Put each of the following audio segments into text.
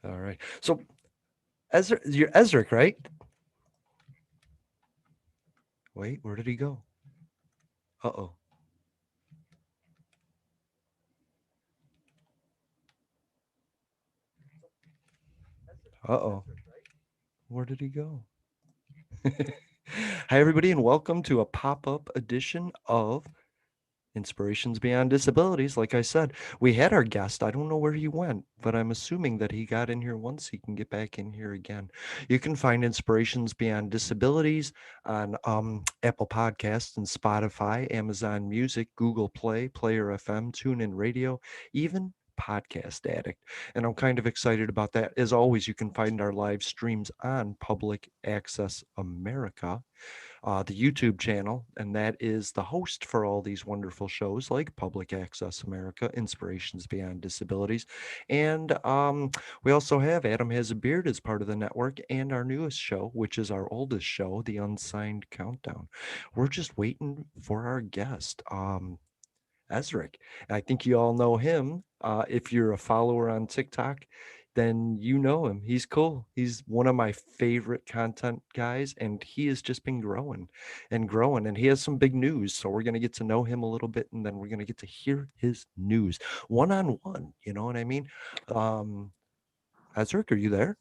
All right. So Ezra, you're Ezric, right? Wait, where did he go? Uh-oh. Uh-oh. Where did he go? Hi, everybody, and welcome to a pop-up edition of Inspirations Beyond Disabilities. Like I said, we had our guest. I don't know where he went, but I'm assuming that he got in here once. He can get back in here again. You can find Inspirations Beyond Disabilities on Apple Podcasts and Spotify, Amazon Music, Google Play, Player FM, TuneIn Radio, even Podcast Addict. And I'm kind of excited about that. As always, you can find our live streams on Public Access America, the YouTube channel, and that is the host for all these wonderful shows like Public Access America, Inspirations Beyond Disabilities. And we also have Adam Has a Beard as part of the network, and our newest show, which is our oldest show, The Unsigned Countdown. We're just waiting for our guest. Ezric. I think you all know him. If you're a follower on TikTok, then you know him. He's cool. He's one of my favorite content guys, and he has just been growing and growing. And he has some big news. So we're going to get to know him a little bit, and then we're going to get to hear his news one on one. You know what I mean? Um, Ezric, are you there?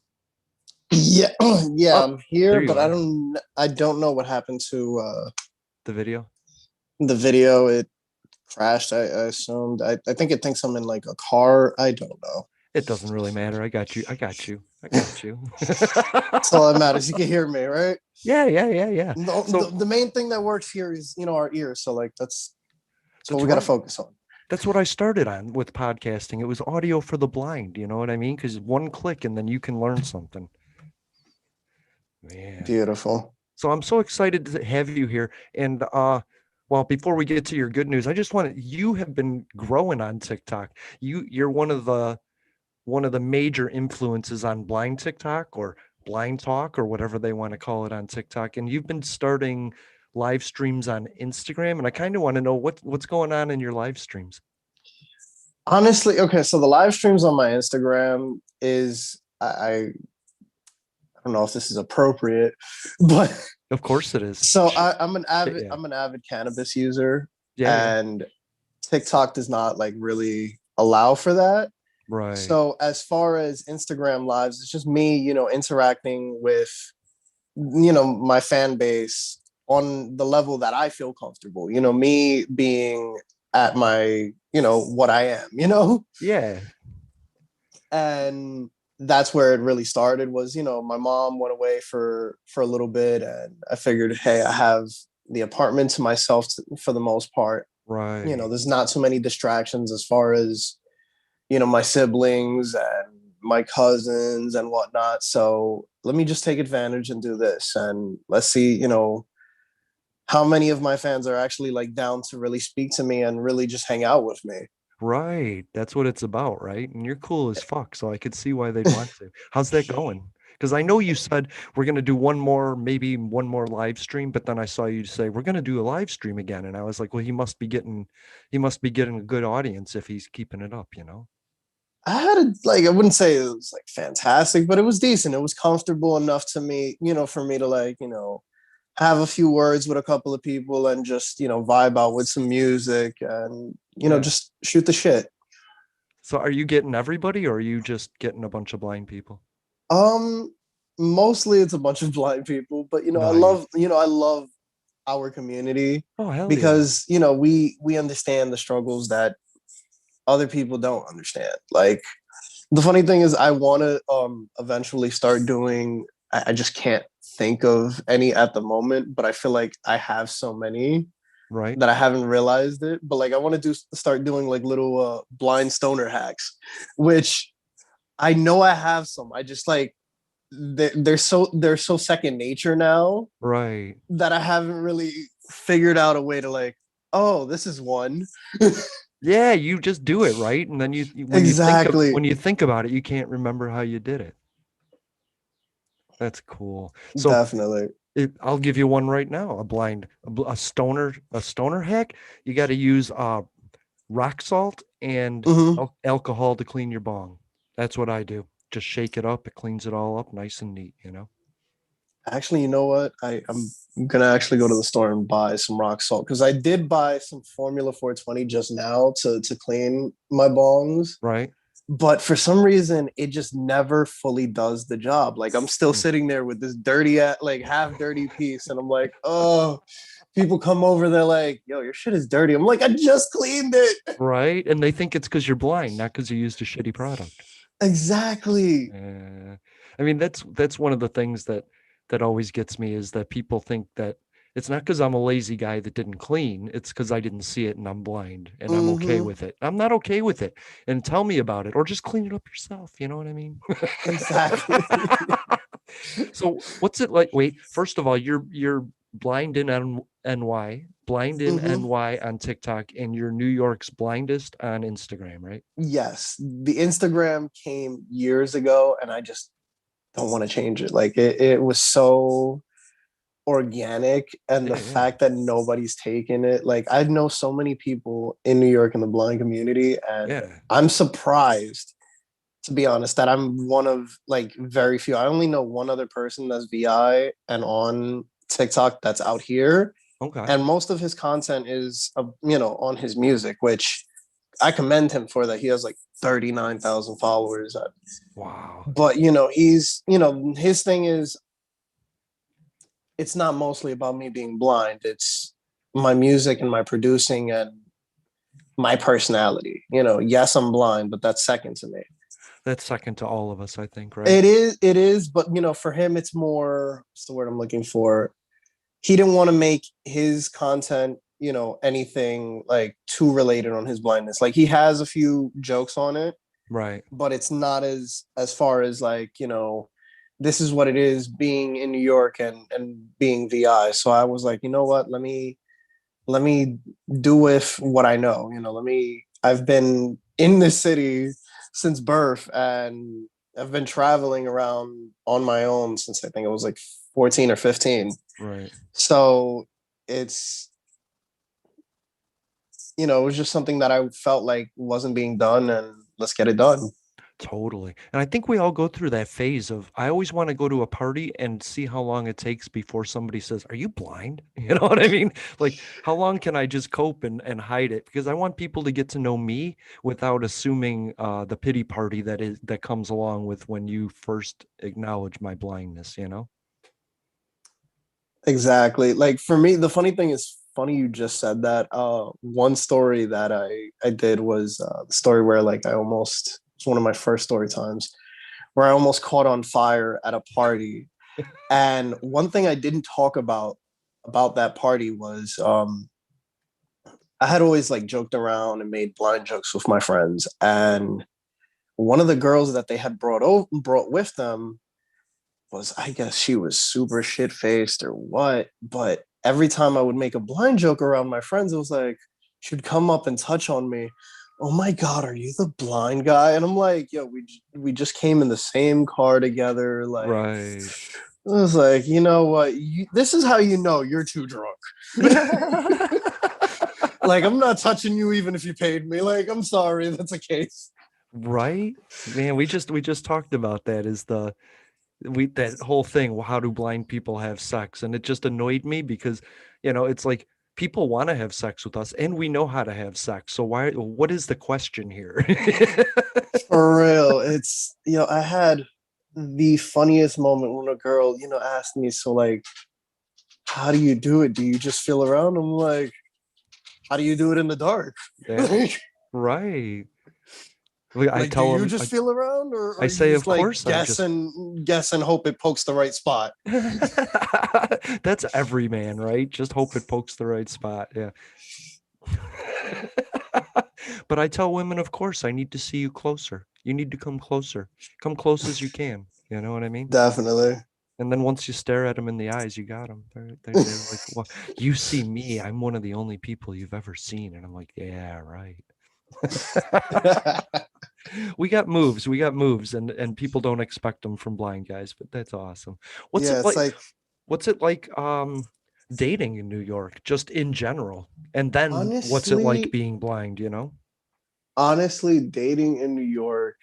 Yeah, yeah, Oh, I'm here, there you but I are. don't I don't know what happened to The video. the video. It crashed. I assumed. I think it thinks I'm in like a car. I don't know. It doesn't really matter. I got you. I got you. I got you. That's all that matters. You can hear me, right? Yeah, yeah, yeah, yeah. The So main thing that works here is our ears. So like that's what that's we got to right. focus on. That's what I started on with podcasting. It was audio for the blind, you know what I mean? Because one click and then you can learn something. Man. Beautiful. So I'm so excited to have you here. And well, before we get to your good news, I just want to, you have been growing on TikTok. You're one of the major influences on blind TikTok or blind talk or whatever they want to call it on TikTok. And you've been starting live streams on Instagram. And I kind of want to know what's going on in your live streams. Honestly, okay. So the live streams on my Instagram is I don't know if this is appropriate, but Of course it is. so I'm an avid Yeah. I'm an avid cannabis user, Yeah, yeah. and TikTok does not like really allow for that. Right. So as far as Instagram lives, it's just me, interacting with my fan base on the level that I feel comfortable. Me being at my, what I am, Yeah. and that's where it really started was, my mom went away for a little bit, and I figured, hey, I have the apartment to myself for the most part. Right. There's not so many distractions as far as my siblings and my cousins and whatnot. So let me just take advantage and do this, and let's see, how many of my fans are actually like down to really speak to me and really just hang out with me. Right. That's what it's about, right? And you're cool as fuck, so I could see why they'd want to. How's that going? Because I know you said we're gonna do one more, maybe one more live stream, but then I saw you say we're gonna do a live stream again, and I was like, well, he must be getting a good audience if he's keeping it up, you know? I had a like I wouldn't say it was like fantastic, but it was decent. It was comfortable enough to me, for me to like, have a few words with a couple of people and just, vibe out with some music and, Yeah. just shoot the shit. So are you getting everybody, or are you just getting a bunch of blind people? Um Mostly it's a bunch of blind people, but Nice. I love our community Oh, hell yeah. because, we understand the struggles that other people don't understand. Like the funny thing is I want to eventually start doing I just can't think of any at the moment, but I feel like I have so many Right. that I haven't realized it. But like I want to start doing like little blind stoner hacks, which I know I have some. I just like they're so second nature now Right. that I haven't really figured out a way to like, oh, this is one. Yeah, you just do it, right? And then Exactly. when you think about it, you can't remember how you did it. That's cool. So Definitely. I'll give you one right now. A stoner hack. You got to use rock salt and Mm-hmm. alcohol to clean your bong. That's what I do. just shake it up. It cleans it all up nice and neat, you know? Actually, you know what? I'm gonna actually go to the store and buy some rock salt because I did buy some Formula 420 just now to clean my bongs. Right? But for some reason, it just never fully does the job. Like I'm still Mm. sitting there with this dirty, like half dirty piece, and I'm like, oh, people come over, they're like, yo, your shit is dirty. I'm like, I just cleaned it. Right? And they think it's because you're blind, not because you used a shitty product. Exactly. I mean, that's one of the things that always gets me is that people think that it's not because I'm a lazy guy that didn't clean. It's because I didn't see it and I'm blind and I'm okay Mm-hmm. with it. I'm not okay with it. And tell me about it or just clean it up yourself. You know what I mean? Exactly. So what's it like? Wait, first of all, you're blind in NY, blind in Mm-hmm. NY on TikTok, and you're New York's blindest on Instagram, right? Yes, the Instagram came years ago, and I just don't want to change it. Like it was so organic, and the Yeah, yeah, fact that nobody's taken it. Like I know so many people in New York in the blind community, and yeah. I'm surprised, to be honest, that I'm one of like very few. I only know one other person that's VI and on TikTok that's out here, Okay. and most of his content is on his music, which I commend him for that. He has like 39,000 followers. Wow. But his thing is it's not mostly about me being blind. It's my music and my producing and my personality. Yes, I'm blind, but that's second to me. That's second to all of us, I think, right? It is, but for him it's more, what's the word I'm looking for? He didn't want to make his content, anything like too related on his blindness. Like he has a few jokes on it, Right. but it's not as far as like this is what it is being in New York and being VI. So I was like, you know what, let me do with what I know. I've been in this city since birth, and I've been traveling around on my own since I think it was like 14 or 15. Right. So it's it was just something that I felt like wasn't being done, and let's get it done. Totally. And I think we all go through that phase of I always want to go to a party and see how long it takes before somebody says, "Are you blind?" You know what I mean? Like, how long can I just cope and hide it? Because I want people to get to know me without assuming the pity party that comes along with when you first acknowledge my blindness, you know? Exactly. Like for me, the funny thing is funny you just said that. One story that I did was the story where like it's one of my first story times where I almost caught on fire at a party. And one thing I didn't talk about that party was I had always like joked around and made blind jokes with my friends. And one of the girls that they had brought with them was, I guess she was super shit faced or what, but every time I would make a blind joke around my friends, it was like she'd come up and touch on me. Oh my god, are you the blind guy? And I'm like, yo, we just came in the same car together. Like, Right. I was like, you know what? This is how you know you're too drunk. Like, I'm not touching you even if you paid me. Like, I'm sorry, that's a case. Right? Man, we just talked about that is the we that whole thing, well, how do blind people have sex? And it just annoyed me because, it's like people want to have sex with us and we know how to have sex. So what is the question here? For real, I had the funniest moment when a girl, asked me, so like, how do you do it? Do you just feel around? I'm like, how do you do it in the dark? Yeah, like, right. I like, do tell you them, just feel around, or I are you say, just of like course, I just guess and hope it pokes the right spot? that's every man, right? Just hope it pokes the right spot. Yeah. But I tell women, of course, I need to see you closer. You need to come closer. Come close as you can. You know what I mean? Definitely. And then once you stare at them in the eyes, you got them. They're like, well, you see me. I'm one of the only people you've ever seen. And I'm like, yeah, right. We got moves. We got moves, and people don't expect them from blind guys, but that's awesome. What's Yeah, it it's like? like, What's it like dating in New York, just in general? And then what's it like honestly, being blind, you know? dating in New York,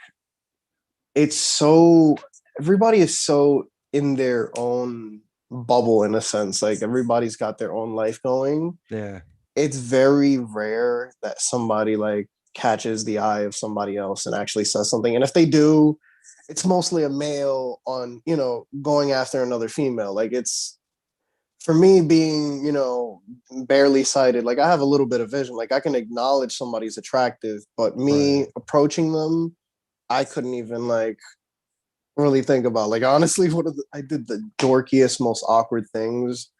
it's so everybody is so in their own bubble in a sense. Like everybody's got their own life going. Yeah. It's very rare that somebody like catches the eye of somebody else and actually says something. And if they do, it's mostly a male on, going after another female. Like it's for me being, barely sighted, like I have a little bit of vision. Like I can acknowledge somebody's attractive, but me Right. approaching them, I couldn't even like really think about. Like honestly, I did the dorkiest, most awkward things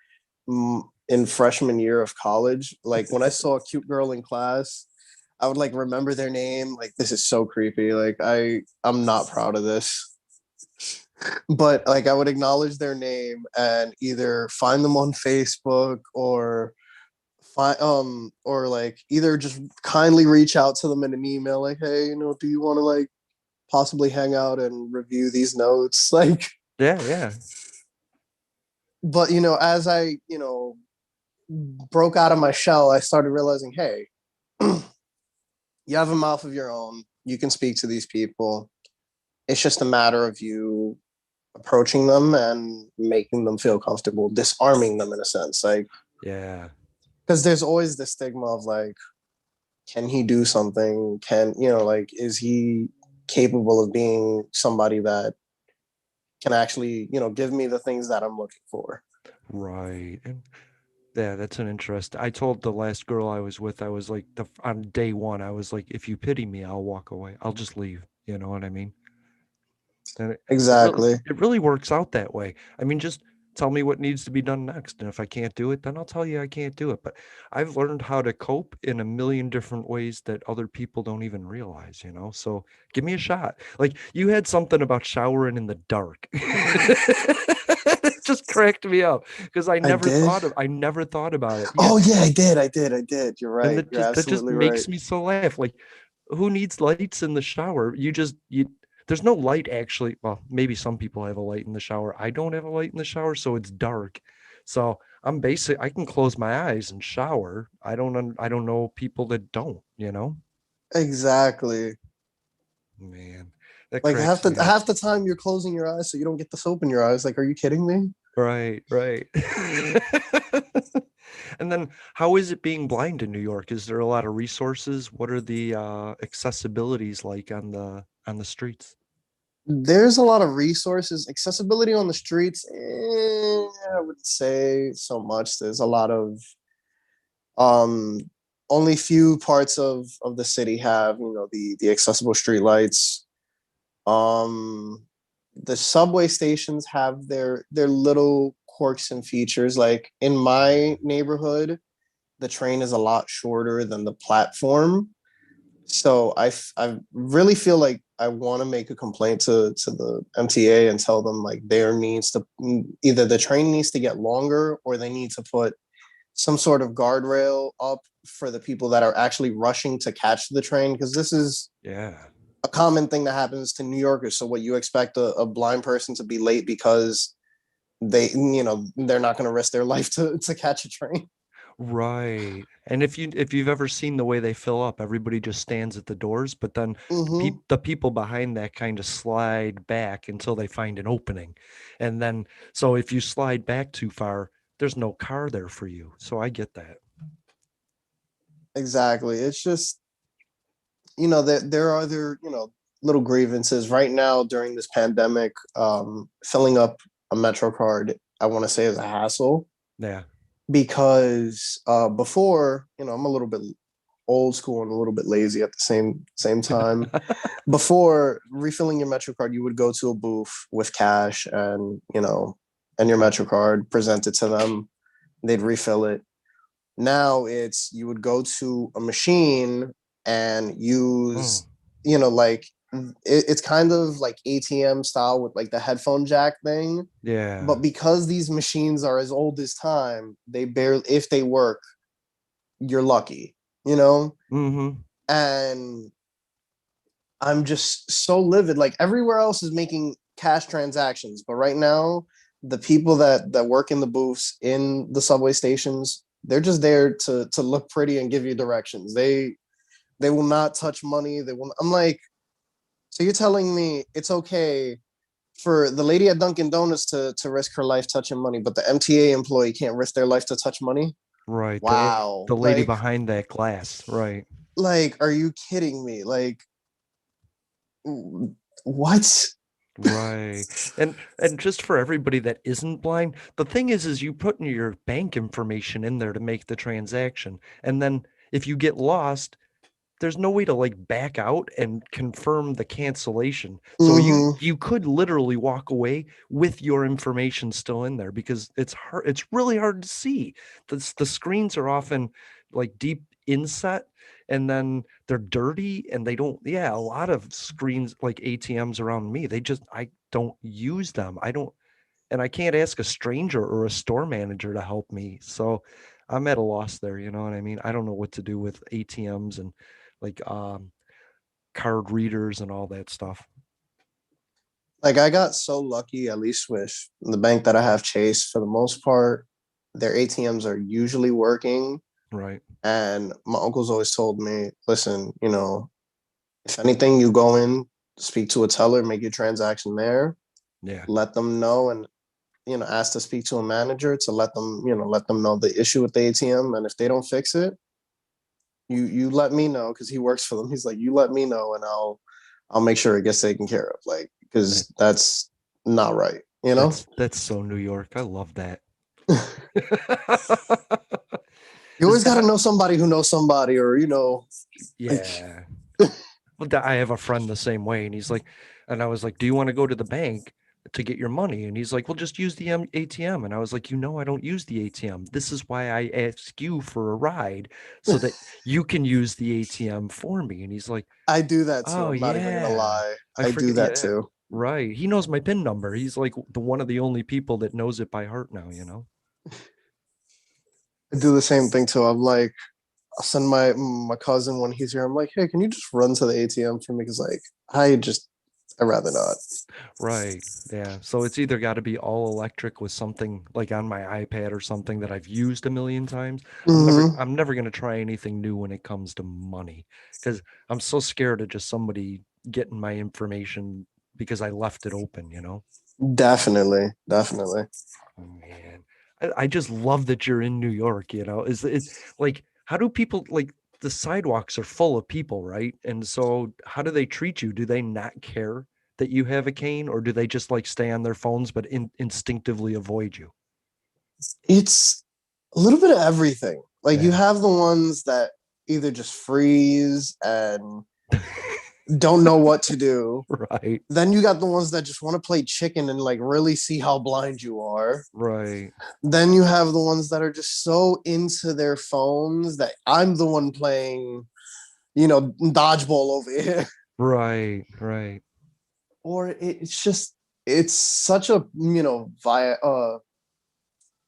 in freshman year of college. Like when I saw a cute girl in class, I would like remember their name. Like this is so creepy. Like I'm not proud of this. But like I would acknowledge their name and either find them on Facebook or find or like either just kindly reach out to them in an email like, hey, do you want to like possibly hang out and review these notes? Like, Yeah, yeah. but as I, broke out of my shell, I started realizing, hey, you have a mouth of your own. You can speak to these people. It's just a matter of you approaching them and making them feel comfortable, disarming them in a sense. Like, Yeah. because there's always the stigma of like, can he do something? Like, is he capable of being somebody that can actually, give me the things that I'm looking for? Right. And yeah, that's an interest. I told the last girl I was with, I was like, on day one, I was like, if you pity me, I'll walk away. I'll just leave. You know what I mean? And Exactly. it really works out that way. I mean, just tell me what needs to be done next. And if I can't do it, then I'll tell you I can't do it. But I've learned how to cope in a million different ways that other people don't even realize, you know? So give me a shot. Like you had something about showering in the dark. It just cracked me up because I did. I never thought about it. Yeah. Oh yeah, I did. I did. You're And right. You're that just absolutely right. makes me so laugh. Like, who needs lights in the shower? You there's no light actually. Well, maybe some people have a light in the shower. I don't have a light in the shower, so it's dark. So I can close my eyes and shower. I don't know people that don't, you know? Exactly. Man, that Like cracks me up. half the time you're closing your eyes so you don't get the soap in your eyes. Like, are you kidding me? Right, right. And then how is it being blind in New York? Is there a lot of resources? What are the accessibilities like on the streets? There's a lot of resources. Accessibility on the streets, I would say so much. There's a lot of um only few parts of the city have, the accessible street lights. Um the subway stations have their little quirks and features. Like in my Yeah. neighborhood, the train is a lot shorter than the platform. So I really feel like I want to make a complaint to the MTA and tell them like there needs to either the train needs to get longer or they need to put some sort of guardrail up for the people that are actually rushing to catch the train, because this is Yeah. a common thing that happens to New Yorkers. So what you expect a blind person to be late because they're not going to risk their life to catch a train. Right. And if you've ever seen the way they fill up, everybody just stands at the doors, but then Mm-hmm. the people behind that kind of slide back until they find an opening. And then so if you slide back too far, there's no car there for you. So I get that. Exactly. It's just there are other little grievances right now during this pandemic. Filling up a Metro card, I want to say, is a hassle Yeah. because before, I'm a little bit old school and a little bit lazy at the same time. Before refilling your Metro card, you would go to a booth with cash and and your Metro card, present it to them. They'd refill it. Now it's you would go to a machine and Oh, use, like it's kind of like ATM style with like the headphone jack thing. But yeah. because these machines are as old as time, they barely, if they work, you're lucky, you know? Mm-hmm. And I'm just so livid. Like everywhere else is making cash transactions, but right now, the people that work in the booths in the subway stations, they're just there to look pretty and give you directions. They will not touch money. They will. I'm like, So you're telling me it's okay for the lady at Dunkin' Donuts to risk her life touching money, but the MTA employee can't risk their life to touch money? Right. Wow. The lady behind that glass. Right. Are you kidding me? What? Right. And just for everybody that isn't blind, the thing is you put in your bank information in there to make the transaction. And then if you get lost, there's no way to like back out and confirm the cancellation. So Mm-hmm. you could literally walk away with your information still in there because it's really hard to see. The screens are often like deep inset and then they're dirty and they don't yeah, a lot of screens like ATMs around me, I don't use them. I don't and I can't ask a stranger or a store manager to help me. So I'm at a loss there, you know what I mean? I don't know what to do with ATMs and like card readers and all that stuff. I got so lucky, at least with the bank that I have, Chase, for the most part, their ATMs are usually working. Right. And my uncle's always told me, listen, if anything, you go in, speak to a teller, make your transaction there, Yeah. let them know, and ask to speak to a manager to let them know the issue with the ATM. And if they don't fix it, you let me know because he works for them. He's like, you let me know, and I'll make sure it gets taken care of. Like, That because that's not right, you know. that's so New York. I love that. You Is always got to that know somebody who knows somebody, or like, yeah. Well, I have a friend the same way, and he's like, and I was like, "Do you want to go to the bank to get your money?" And he's like, "Well, just use the ATM." And I was like, "You know, I don't use the ATM. This is why I ask you for a ride so that you can use the ATM for me." And he's like, I do that too. "Oh I'm not even gonna yeah, lie. I I do forget. that Yeah, too. right. He knows my PIN number. He's like the one of the only people that knows it by heart now. You know." I do the same thing too. I'm like, I'll send my cousin when he's here. I'm like, hey, can you just run to the ATM for me? Because I'd rather not. Right. Yeah. So it's either got to be all electric with something like on my iPad or something that I've used a million times. Mm-hmm. I'm never going to try anything new when it comes to money because I'm so scared of just somebody getting my information because I left it open, you know? Definitely, definitely. Oh, man. I just love that you're in New York, you know? Is it like how do people like the sidewalks are full of people, right? And so how do they treat you? Do they not care that you have a cane or do they just like stay on their phones but instinctively avoid you? It's a little bit of everything. Like you Yeah. have the ones that either just freeze and don't know what to do. Right. Then you got the ones that just want to play chicken and like really see how blind you are. Right. Then you have the ones that are just so into their phones that I'm the one playing, dodgeball over here. Right. Right. Or it's such a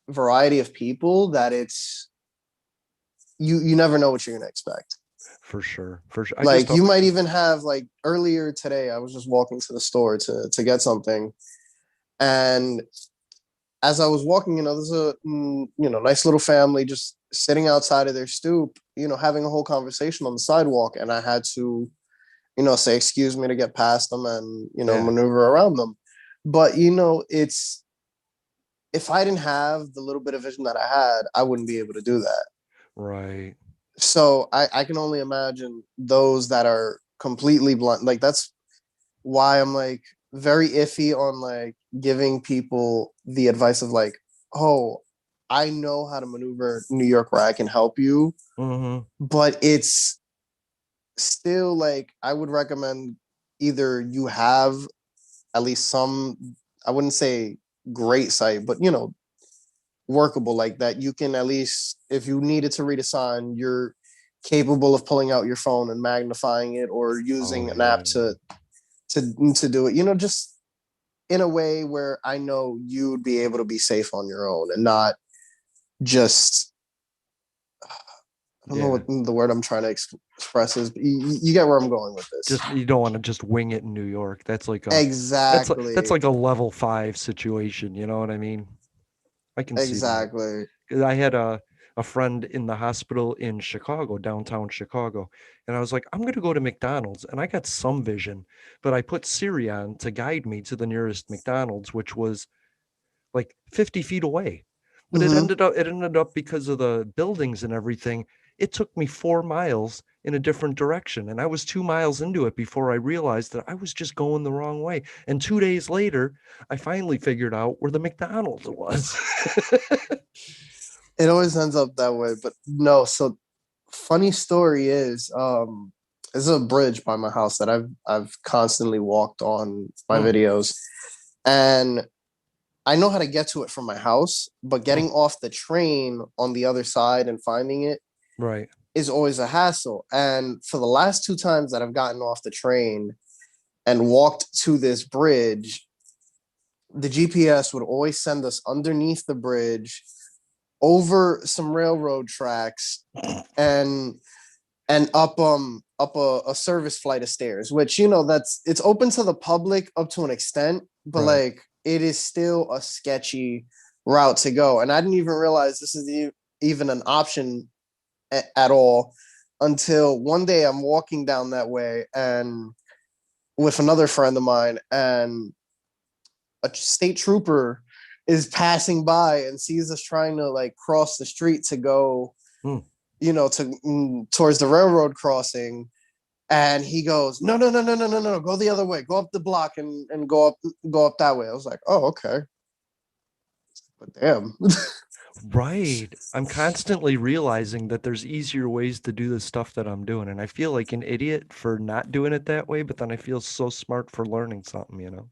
variety of people that you never know what you're gonna expect. For sure. For sure. I just Like you might even have like earlier today, I was just walking to the store to get something, and as I was walking, there's a nice little family just sitting outside of their stoop, having a whole conversation on the sidewalk, and I had to say excuse me to get past them and yeah. maneuver around them. But it's if I didn't have the little bit of vision that I had, I wouldn't be able to do that. Right. So I can only imagine those that are completely blind. Like that's why I'm like very iffy on like giving people the advice of like, oh, I know how to maneuver New York where I can help you, Mhm. but it's still like I would recommend either you have at least some, I wouldn't say great sight, but workable like that. You can at least, if you needed to read a sign, you're capable of pulling out your phone and magnifying it or Oh using an yeah. app to do it. Just in a way where I know you'd be able to be safe on your own and not just I don't know Yeah. what the word I'm trying to express is, but you get where I'm going with this. Just you don't want to just wing it in New York. That's Exactly. like a level 5 situation, you know what I mean? I can see that. Exactly. 'Cause I had a a friend in the hospital in Chicago, downtown Chicago. And I was like, I'm going to go to McDonald's. And I got some vision, but I put Siri on to guide me to the nearest McDonald's, which was like 50 feet away. But Mm-hmm. it ended up because of the buildings and everything. It took me 4 miles in a different direction. And I was 2 miles into it before I realized that I was just going the wrong way. And 2 days later, I finally figured out where the McDonald's was. It always ends up that way, but no. So funny story is, there's a bridge by my house that I've constantly walked on my Mm, videos, and I know how to get to it from my house, but mm, getting off the train on the other side and finding it right. is always a hassle. And for the last two times that I've gotten off the train and walked to this bridge, the GPS would always send us underneath the bridge, over some railroad tracks, and up a service flight of stairs, which that's it's open to the public up to an extent, but Right. like it is still a sketchy route to go. And I didn't even realize this is even an option at all until one day I'm walking down that way and with another friend of mine, and a state trooper is passing by and sees us trying to like cross the street to go, Mm. towards the railroad crossing. And he goes, no, no, no, no, no, no, no, go the other way, go up the block and go up that way. I was like, oh, okay, but damn. Right. I'm constantly realizing that there's easier ways to do the stuff that I'm doing. And I feel like an idiot for not doing it that way, but then I feel so smart for learning something, you know?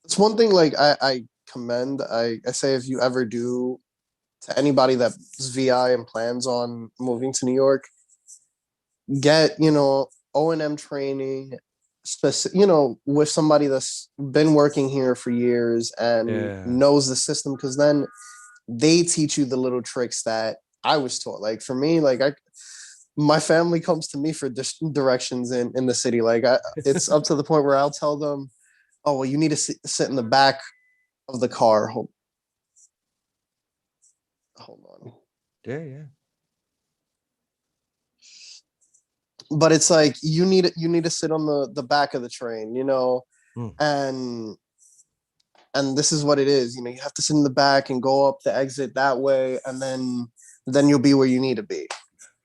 It's one thing like I commend. I say if you ever do, to anybody that's VI and plans on moving to New York, get O&M training, with somebody that's been working here for years and Yeah. knows the system, because then they teach you the little tricks that I was taught. Like for me, like my family comes to me for directions in the city. Like it's up to the point where I'll tell them, oh well, you need to sit in the back of the car. Hold on. Yeah, yeah. But it's like you need to sit on the back of the train, Mm. and this is what it is. You have to sit in the back and go up the exit that way, and then you'll be where you need to be.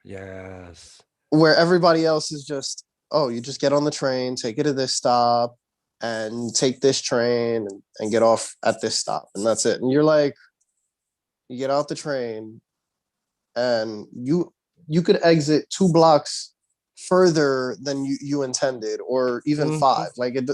Yes. Where everybody else is just, oh, you just get on the train, take it to this stop, and take this train and get off at this stop, and that's it. And you're like, you get out the train, and you could exit 2 blocks further than you intended, or even Hmm. five. Like it.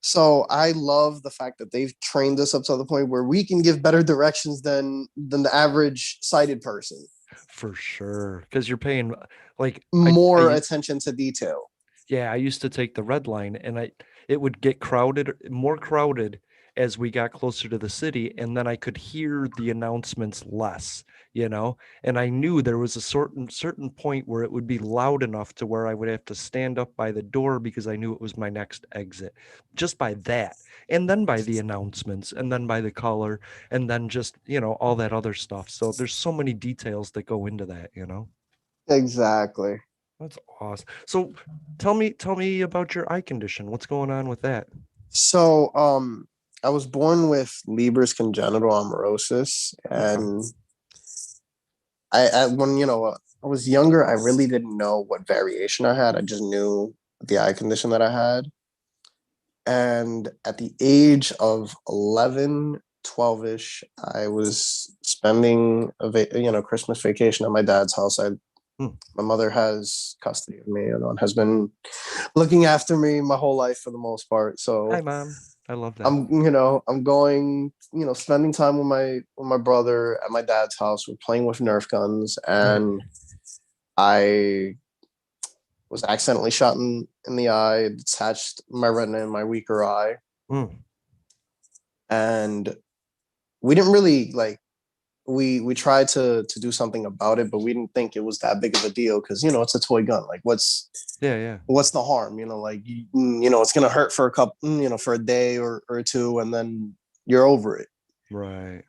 So I love the fact that they've trained us up to the point where we can give better directions than the average sighted person. For sure. Because you're paying like More attention to detail. yeah, I used to take the red line and it would get crowded, more crowded as we got closer to the city, and then I could hear the announcements less, you know? And I knew there was a certain point where it would be loud enough to where I would have to stand up by the door because I knew it was my next exit. Just by that. And then by the announcements, and then by the color, and then just, all that other stuff. So there's so many details that go into that, you know? Exactly. That's awesome. So tell me about your eye condition. What's going on with that? So I was born with Leber's congenital amaurosis, Okay. and I when I was younger, I really didn't know what variation I had. I just knew the eye condition that I had. And at the age of 11, 12ish, I was spending Christmas vacation at my dad's house. Hmm. My mother has custody of me, and has been looking after me my whole life for the most part. Hi, So Mom. I love that. I'm going, spending time with my brother at my dad's house. We're playing with Nerf guns, Right. and I was accidentally shot in the eye. It detached my retina in my weaker eye, Mm. and we didn't really like. We tried to do something about it, but we didn't think it was that big of a deal, because it's a toy gun. Like Yeah, yeah. what's the harm? Like it's gonna hurt for a couple, for a day or two, and then you're over it. Right.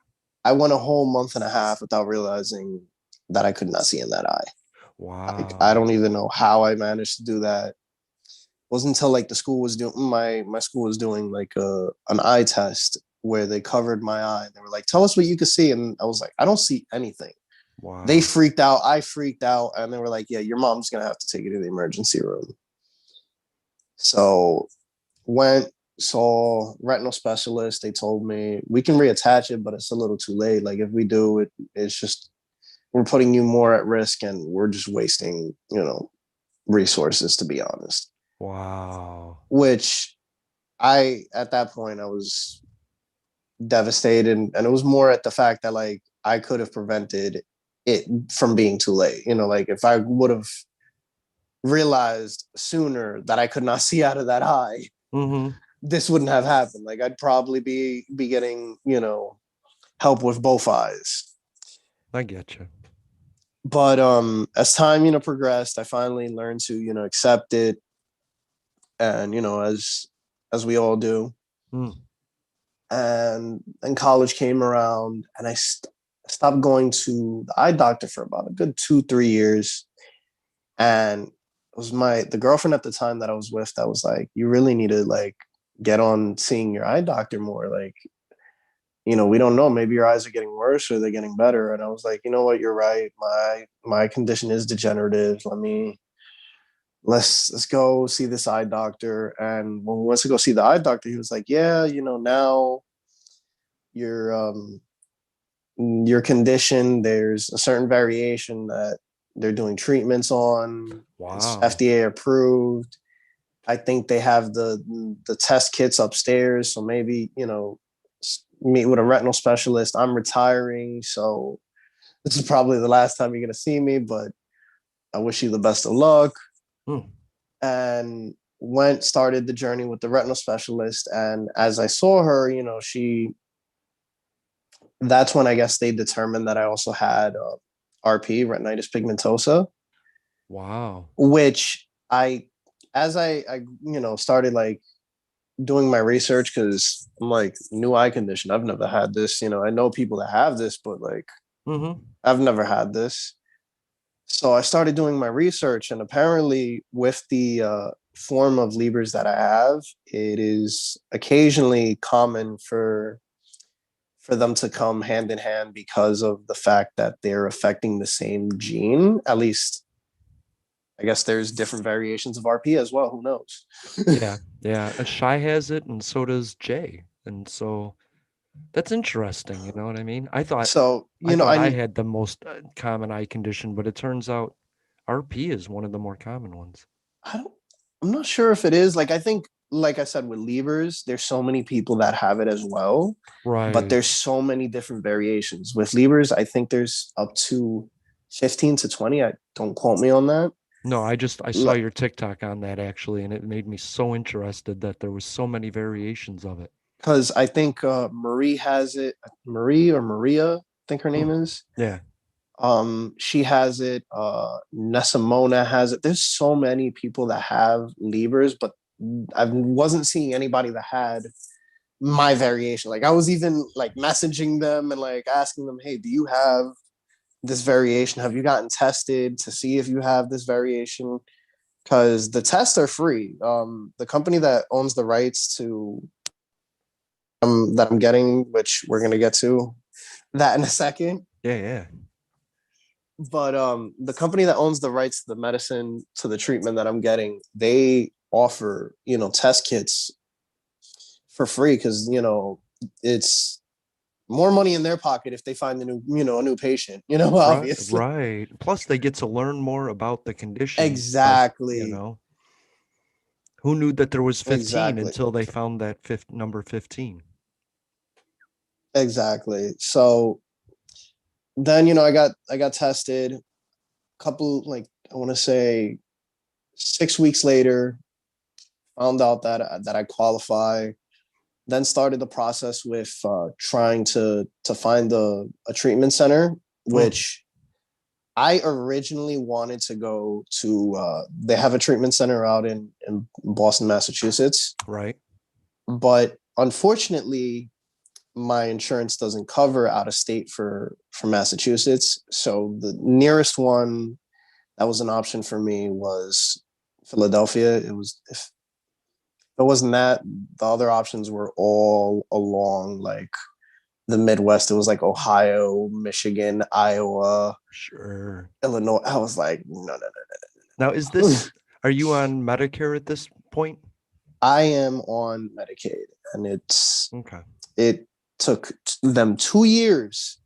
I went a whole month and a half without realizing that I could not see in that eye. Like, I Wow. don't even know how I managed to do that. It wasn't until like the school was doing my school was doing like an eye test where they covered my eye. They were like, "Tell us what you can see," and I was like, "I don't see anything." They Wow. freaked out. I freaked out, and they were like, "Yeah, your mom's gonna have to take you to the emergency room." So went, saw retinal specialist. They told me we can reattach it, but it's a little too late. Like if we do it, it's just we're putting you more at risk, and we're just wasting, resources, to be honest. Wow. Which I at that point I was devastated, and it was more at the fact that like I could have prevented it from being too late. Like if I would have realized sooner that I could not see out of that eye, Mm-hmm. this wouldn't have happened. Like I'd probably be getting, help with both eyes. I get you. But as time, progressed, I finally learned to, accept it. And, as we all do. Mm. And college came around, and stopped going to the eye doctor for about a good 2 3 years. And it was the girlfriend at the time that I was with that was like, you really need to like get on seeing your eye doctor more. Like, we don't know. Maybe your eyes are getting worse or they're getting better. And I was like, you know what, you're right. My condition is degenerative. Let's go see this eye doctor. And when we went to go see the eye doctor, he was like, yeah, now your your condition, there's a certain variation that they're doing treatments on. It's Wow. FDA approved. I think they have the test kits upstairs. So maybe, meet with a retinal specialist. I'm retiring, so this is probably the last time you're gonna see me, but I wish you the best of luck. Mm. And started the journey with the retinal specialist. And as I saw her, that's when I guess they determined that I also had RP, retinitis pigmentosa, Wow. which I started like doing my research, because I'm like, new eye condition. I've never had this. I know people that have this, but like Mm-hmm. I've never had this. So I started doing my research, and apparently, with the form of Leber's that I have, it is occasionally common for them to come hand in hand because of the fact that they're affecting the same gene. At least, I guess there's different variations of RP as well. Who knows? Yeah. Yeah. A Shy has it, and so does Jay. And so that's interesting. You know what I mean? So I thought I had the most common eye condition, but it turns out RP is one of the more common ones. I don't. I'm not sure if it is. Like I think, like I said, with Leber's, there's so many people that have it as well, but Right. there's so many different variations. With Leber's, I think there's up to 15 to 20. I don't quote me on that. No, I saw your TikTok on that actually, and it made me so interested that there was so many variations of it. Because I think Marie has it. Marie or Maria, I think her name Hmm. is. Yeah. She has it. Nessimona has it. There's so many people that have Leber's, but I wasn't seeing anybody that had my variation. Like I was even like messaging them and like asking them, hey, do you have this variation? Have you gotten tested to see if you have this variation? Because the tests are free. The company that owns the rights to that I'm getting, which we're gonna get to that in a second. Yeah, yeah. But the company that owns the rights to the medicine, to the treatment that I'm getting, they offer, test kits for free, because it's more money in their pocket if they find a new patient, Right, obviously. right. Plus they get to learn more about the condition. Plus, Exactly. who knew that there was 15 Exactly. until they found that fifth number 15? Exactly. So then, I got tested a couple, like, I want to say 6 weeks later, found out that I qualify, then started the process with trying to find a treatment center, Mm, which I originally wanted to go to. They have a treatment center out in Boston, Massachusetts, right. but unfortunately, my insurance doesn't cover out of state for Massachusetts. So the nearest one that was an option for me was Philadelphia. It was if it wasn't that, the other options were all along like the Midwest. It was like Ohio, Michigan, Iowa, Sure. Illinois. I was like, no, no, Now, is no. this, are you on Medicare at this point? I am on Medicaid, and Okay. it took them 2 years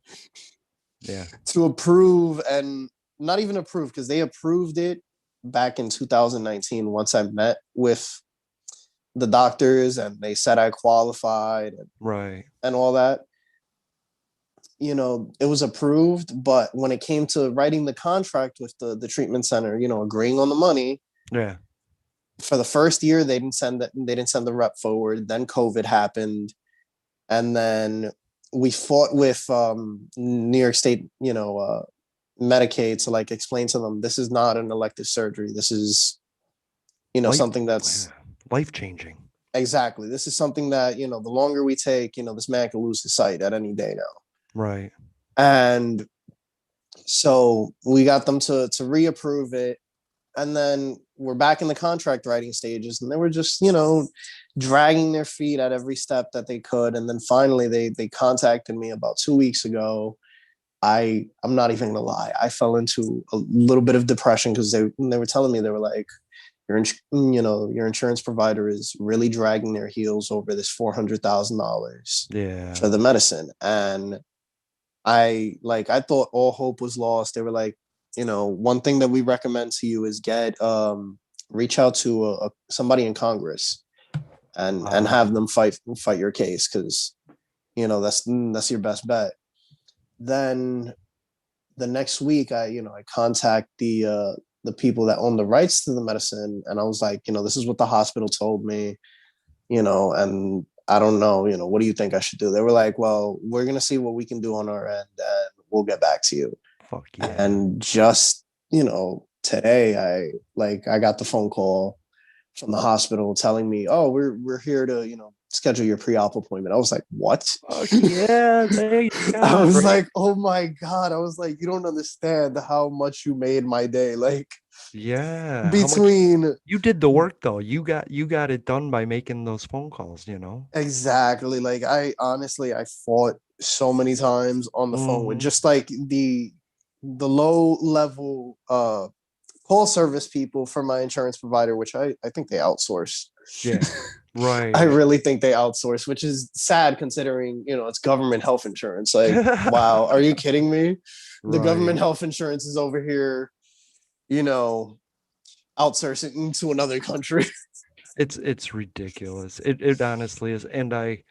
Yeah. to approve, and not even approve because they approved it back in 2019 once I met with the doctors and they said I qualified Right. and all that. It was approved, but when it came to writing the contract with the treatment center, agreeing on the money, Yeah. for the first year they didn't send the rep forward. Then COVID happened, and then we fought with New York State, Medicaid to like explain to them this is not an elective surgery. This is Life, something that's life changing. exactly, this is something that the longer we take, this man could lose his sight at any day now. Right. And so we got them to reapprove it, and then we're back in the contract writing stages, and they were just dragging their feet at every step that they could. And then finally they contacted me about 2 weeks ago. I'm not even gonna lie, I fell into a little bit of depression because they were telling me, they were like, your insurance provider is really dragging their heels over this $400,000 Yeah. for the medicine. And I thought all hope was lost. They were like, one thing that we recommend to you is reach out to somebody in Congress and Wow. have them fight your case, because that's your best bet. Then the next week, I contact the people that own the rights to the medicine, and I was like, this is what the hospital told me, and I don't know, what do you think I should do? They were like, well, we're gonna see what we can do on our end, and we'll get back to you. Fuck yeah. And just today, I got the phone call from the hospital telling me, oh, we're here to schedule your pre-op appointment. I was like, what? Fuck yeah. Thank I God, was right? like, oh my God. I was like, you don't understand how much you made my day. Like, Yeah. How much between you did the work though. You got it done by making those phone calls, you know? exactly, like, I honestly, I fought so many times on the phone with Mm-hmm. just like the low level call service people for my insurance provider, which I think they outsource. Yeah. I Right. really think they outsource, which is sad considering, it's government health insurance. Like, wow, are you kidding me? The government Right. health insurance is over here, you know, outsourcing to another country. It's ridiculous. It honestly is. And I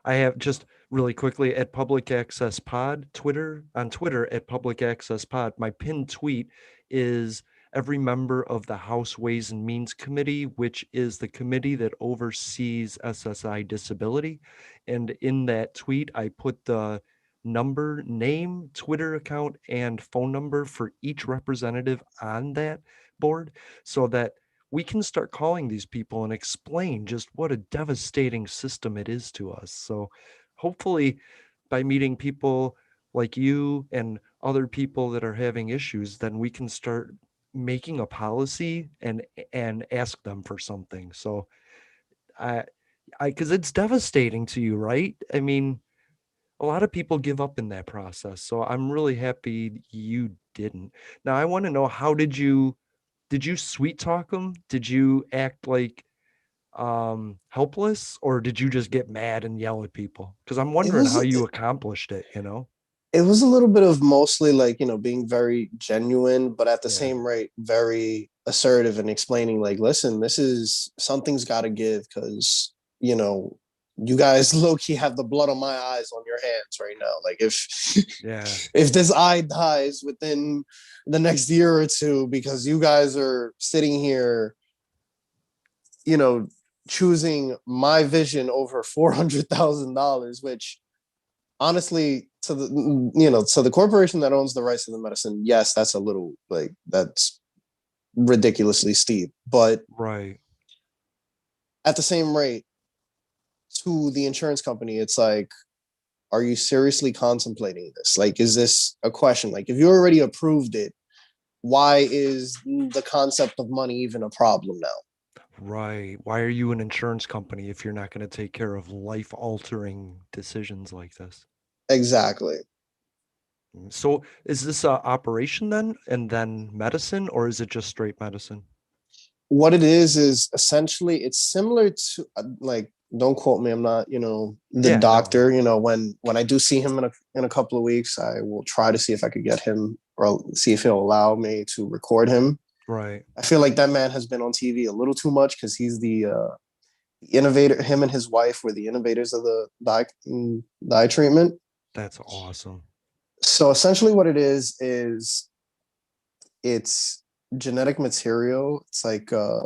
have just really quickly at Public Access Pod, Twitter at Public Access Pod, my pinned tweet is every member of the House Ways and Means Committee, which is the committee that oversees SSI disability. And in that tweet, I put the number, name, Twitter account, and phone number for each representative on that board so that we can start calling these people and explain just what a devastating system it is to us. So hopefully by meeting people like you and other people that are having issues, then we can start making a policy and ask them for something. So I because it's devastating to you, right? I mean, a lot of people give up in that process. So I'm really happy you didn't. Now I want to know, how did you sweet talk them? Did you act like helpless, or did you just get mad and yell at people? Because I'm It wondering how was you accomplished it. it was a little bit of mostly like, being very genuine, but at the Yeah. same rate, very assertive and explaining, like, listen, this is something's got to give, because, you guys low key have the blood on my eyes on your hands right now. Like, if Yeah. if this eye dies within the next year or two because you guys are sitting here, you know, choosing my vision over $400,000, which honestly, to the corporation that owns the rights to the medicine, yes, that's a little, like, that's ridiculously steep. But Right. at the same rate, to the insurance company, it's like, are you seriously contemplating this? Like, is this a question? Like, if you already approved it, why is the concept of money even a problem now? Right. Why are you an insurance company if you're not going to take care of life-altering decisions like this? Exactly. So is this a operation then and then medicine, or is it just straight medicine? What it is essentially it's similar to like, don't quote me, I'm not, the Yeah, no. doctor. When I do see him in a couple of weeks, I will try to see if I could get him, or see if he'll allow me to record him. Right. I feel like that man has been on TV a little too much because he's the innovator. Him and his wife were the innovators of the eye treatment. That's awesome. So essentially what it is it's genetic material. It's like a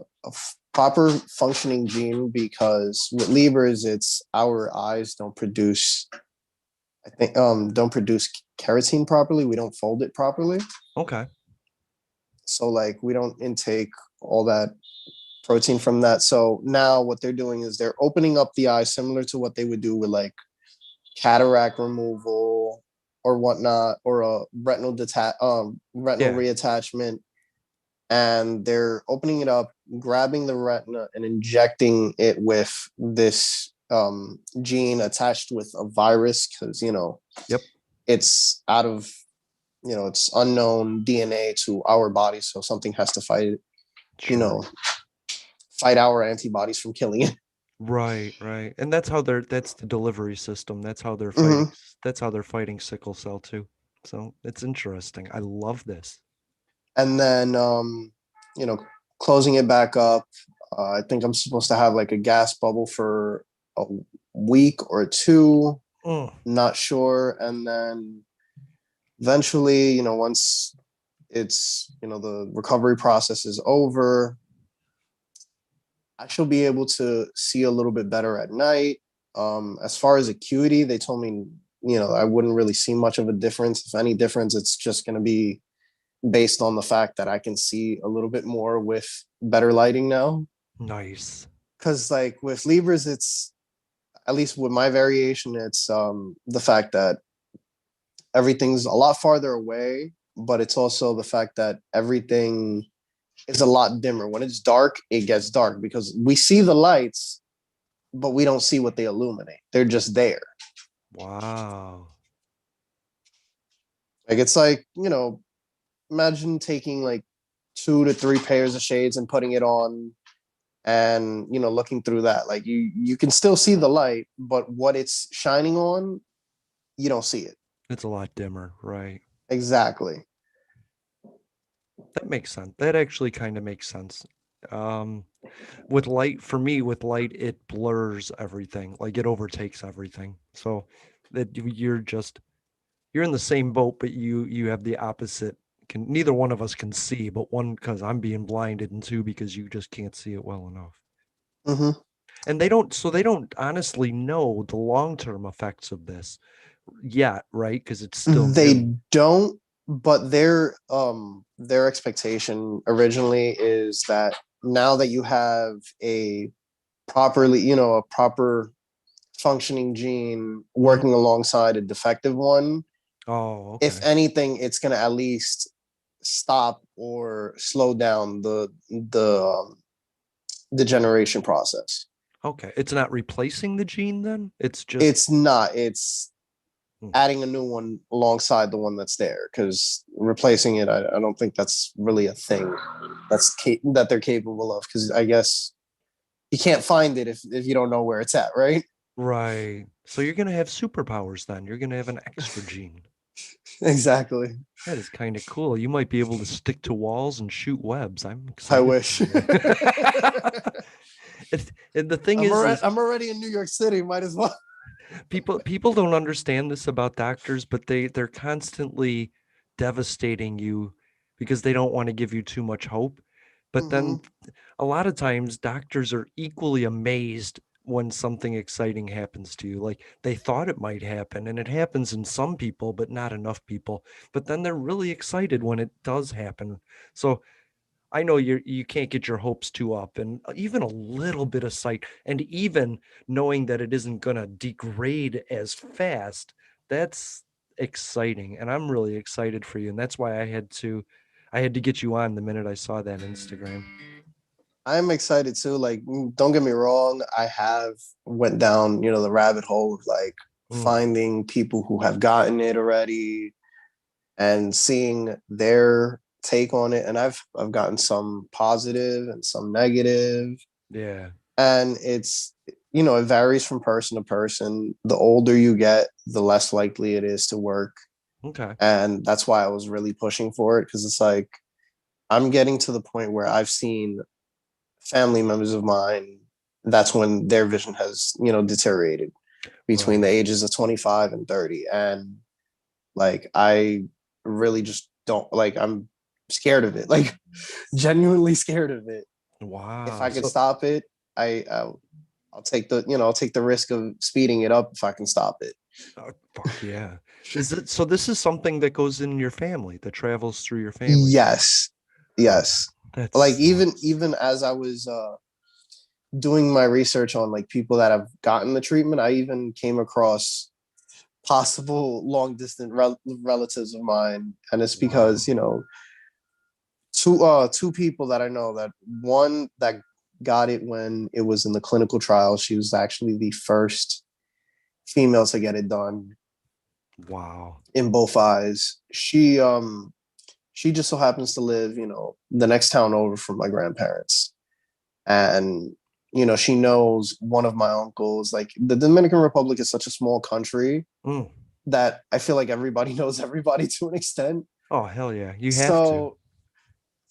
proper functioning gene, because with Libras, it's our eyes don't produce, I think, don't produce keratin properly. We don't fold it properly. Okay. So like we don't intake all that protein from that. So now what they're doing is they're opening up the eye similar to what they would do with like cataract removal or whatnot, or a retinal Yeah. reattachment. And they're opening it up, grabbing the retina, and injecting it with this gene attached with a virus, because Yep. it's out of it's unknown DNA to our body, so something has to you Sure. know fight our antibodies from killing it. Right, right. And that's the delivery system. Mm-hmm. That's how they're fighting sickle cell too. So it's interesting. I love this. And then you know closing it back up. I think I'm supposed to have like a gas bubble for a week or two, Mm, not sure. And then eventually, once it's the recovery process is over, I shall be able to see a little bit better at night. As far as acuity, they told me I wouldn't really see much of a difference. If any difference, it's just going to be based on the fact that I can see a little bit more with better lighting now. nice. Because like with Libras, it's, at least with my variation, it's the fact that everything's a lot farther away, but it's also the fact that everything is a lot dimmer. When it's dark, it gets dark because we see the lights, but we don't see what they illuminate. They're just there. Wow. Like it's like, imagine taking like 2 to 3 pairs of shades and putting it on, and looking through that. Like you can still see the light, but what it's shining on, you don't see it. It's a lot dimmer, right? Exactly. That makes sense. That actually kind of makes sense. Um, with light, for me, with light, it blurs everything. Like it overtakes everything. So that you're in the same boat, but you have the opposite. Neither one of us can see, but one because I'm being blinded, and two because you just can't see it well enough. Mm-hmm. And they don't honestly know the long-term effects of this yet, right? Because it's still new. They don't, but their expectation originally is that now that you have a proper functioning gene Mhm. working alongside a defective one, Oh, if okay. anything, it's going to at least stop or slow down the degeneration process. Okay. It's not replacing the gene then? It's just It's not. It's hmm, adding a new one alongside the one that's there, because replacing it, I don't think that's really a thing that they're capable of, because I guess you can't find it if you don't know where it's at, right? right. So you're gonna have superpowers then. You're gonna have an extra gene. Exactly. That is kind of cool. You might be able to stick to walls and shoot webs. I'm I excited wish. for you. And the thing is I'm already in New York City. Might as well. people don't understand this about doctors, but they're constantly devastating you because they don't want to give you too much hope. But Mm-hmm. then a lot of times doctors are equally amazed when something exciting happens to you. Like they thought it might happen, and it happens in some people, but not enough people. But then they're really excited when it does happen. So I know you can't get your hopes too up, and even a little bit of sight, and even knowing that it isn't gonna degrade as fast, that's exciting. And I'm really excited for you. And that's why I had to get you on the minute I saw that Instagram. I'm excited too. Like, don't get me wrong, I have went down, the rabbit hole of like Mm, finding people who have gotten it already and seeing their take on it. And I've gotten some positive and some negative. yeah. And it varies from person to person. The older you get, the less likely it is to work. Okay. And that's why I was really pushing for it, because it's like I'm getting to the point where I've seen family members of mine, that's when their vision has, deteriorated between the Right. ages of 25 and 30. And like, I really just don't like, I'm scared of it, like, genuinely scared of it. If Wow. I could stop it, I'll take I'll take the risk of speeding it up if I can stop it. Fuck yeah. Is it so? This is something that goes in your family, that travels through your family. Yes. Oh, Yes. that Like, sucks. even as I was doing my research on like people that have gotten the treatment, I even came across possible long distance relatives of mine, and it's Wow. because two people that I know, that one that got it when it was in the clinical trial. She was actually the first female to get it done Wow. in both eyes. She just so happens to live, the next town over from my grandparents. And she knows one of my uncles. Like, the Dominican Republic is such a small country Mm. that I feel like everybody knows everybody to an extent. Oh, hell yeah. You have to. So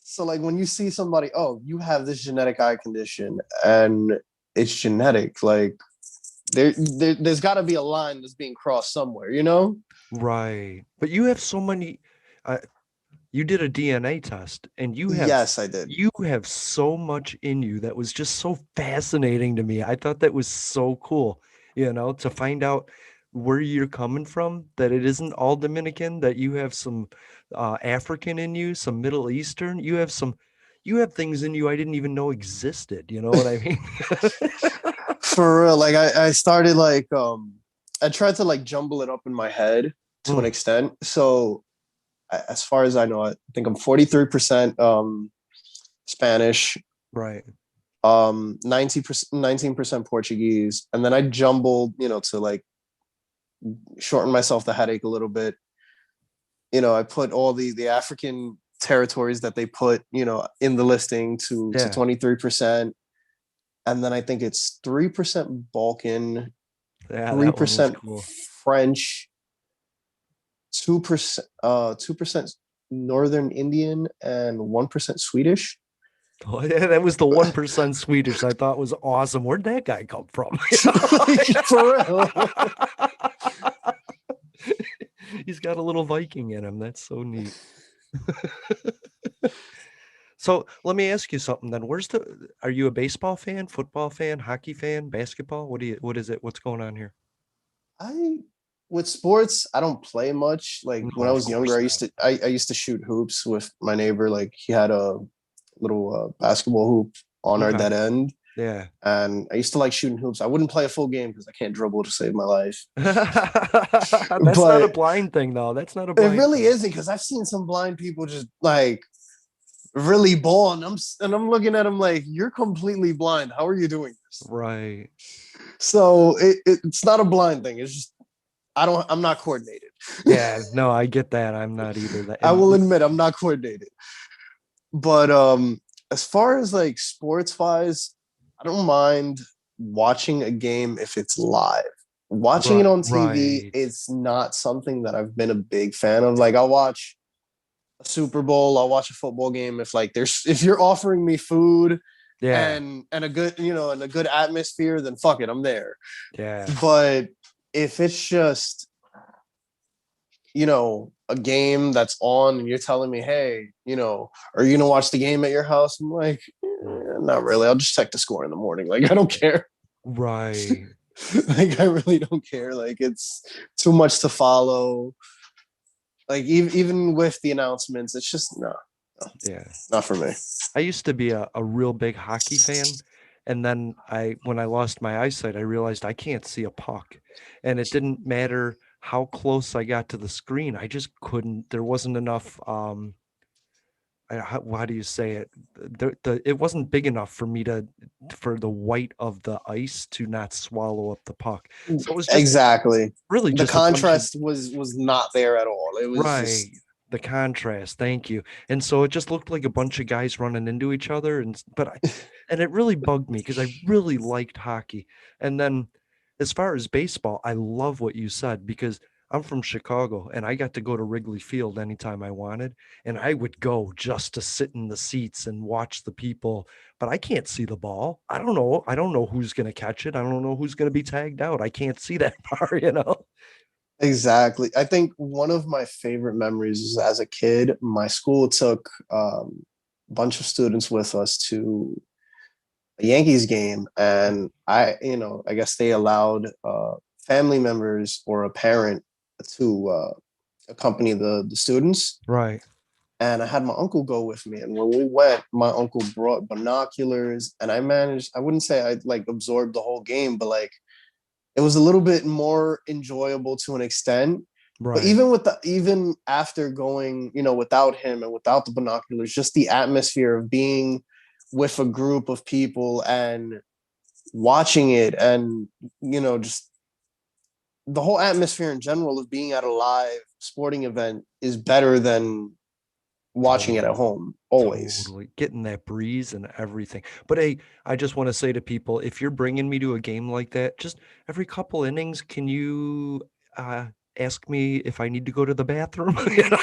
so like, when you see somebody, oh, you have this genetic eye condition and it's genetic, like, there's got to be a line that's being crossed somewhere. Right. But you have so many. Uh, you did a DNA test, and Yes, I did. you have so much in you that was just so fascinating to me. I thought that was so cool, to find out where you're coming from, that it isn't all Dominican, that you have some African in you, some Middle Eastern. You have things in you I didn't even know existed. You know what I mean? For real. Like, I started like, I tried to like jumble it up in my head to an Mm, extent. So, as far as I know, I think I'm 43% Spanish, right. 19% Portuguese, and then I jumbled, to like shorten myself the headache a little bit. I put all the African territories that they put, in the listing to Yeah. 23%, and then I think it's 3% Balkan, Yeah, three that one was percent cool. French, 2% Northern Indian, and 1% Swedish. Oh, yeah, that was the 1% Swedish I thought was awesome. Where'd that guy come from? For real. He's got a little Viking in him. That's so neat. So let me ask you something then. Are you a baseball fan, football fan, hockey fan, basketball? What is it? What's going on here? I With sports, I don't play much. Like, No, when I of was younger, course I used not. to I used to shoot hoops with my neighbor. Like, he had a little basketball hoop on our Okay. dead end, Yeah. and I used to like shooting hoops. I wouldn't play a full game because I can't dribble to save my life. That's not a But blind thing, though. That's not a it blind really thing. isn't, because I've seen some blind people just like really ball, and I'm looking at them like, you're completely blind. How are you doing this? Right. So it's not a blind thing. It's just I'm not coordinated. Yeah, no, I get that. I'm not either. That I will and admit I'm not coordinated. But as far as like sports wise, I don't mind watching a game if it's live. Watching it right, on TV, right. it's not something that I've been a big fan of. Like, I'll watch a Super Bowl, I'll watch a football game if you're offering me food Yeah, and a good, and a good atmosphere, then fuck it, I'm there. yeah, But if it's just, a game that's on and you're telling me, hey, are you gonna watch the game at your house? I'm like, not really. I'll just check the score in the morning. Like, I don't care. right. Like, I really don't care. Like, it's too much to follow. Like, even with the announcements, it's just no. Yeah. Not for me. I used to be a real big hockey fan. And then when I lost my eyesight, I realized I can't see a puck. And it didn't matter how close I got to the screen. I just couldn't, there wasn't enough, how do you say it? It wasn't big enough for me for the white of the ice to not swallow up the puck. So it was just Exactly. really The just a bunch of contrast was not there at all. It was right. just The contrast, thank you. And so it just looked like a bunch of guys running into each other and it really bugged me because I really liked hockey. And then as far as baseball, I love what you said because I'm from Chicago and I got to go to Wrigley Field anytime I wanted. And I would go just to sit in the seats and watch the people, but I can't see the ball. I don't know. I don't know who's going to catch it. I don't know who's going to be tagged out. I can't see that far. exactly. I think one of my favorite memories is as a kid, my school took a bunch of students with us to a Yankees game, and I guess they allowed family members or a parent to accompany the students. Right. And I had my uncle go with me. And when we went, my uncle brought binoculars, and I wouldn't say I like absorbed the whole game, but like it was a little bit more enjoyable to an extent. But Right. even after going, without him and without the binoculars, just the atmosphere of being with a group of people and watching it, and just the whole atmosphere in general of being at a live sporting event is better than watching it at Totally. home always. Totally. Getting that breeze and everything. But hey, I just want to say to people, if you're bringing me to a game like that, just every couple innings, can you uh ask me if I need to go to the bathroom? You know?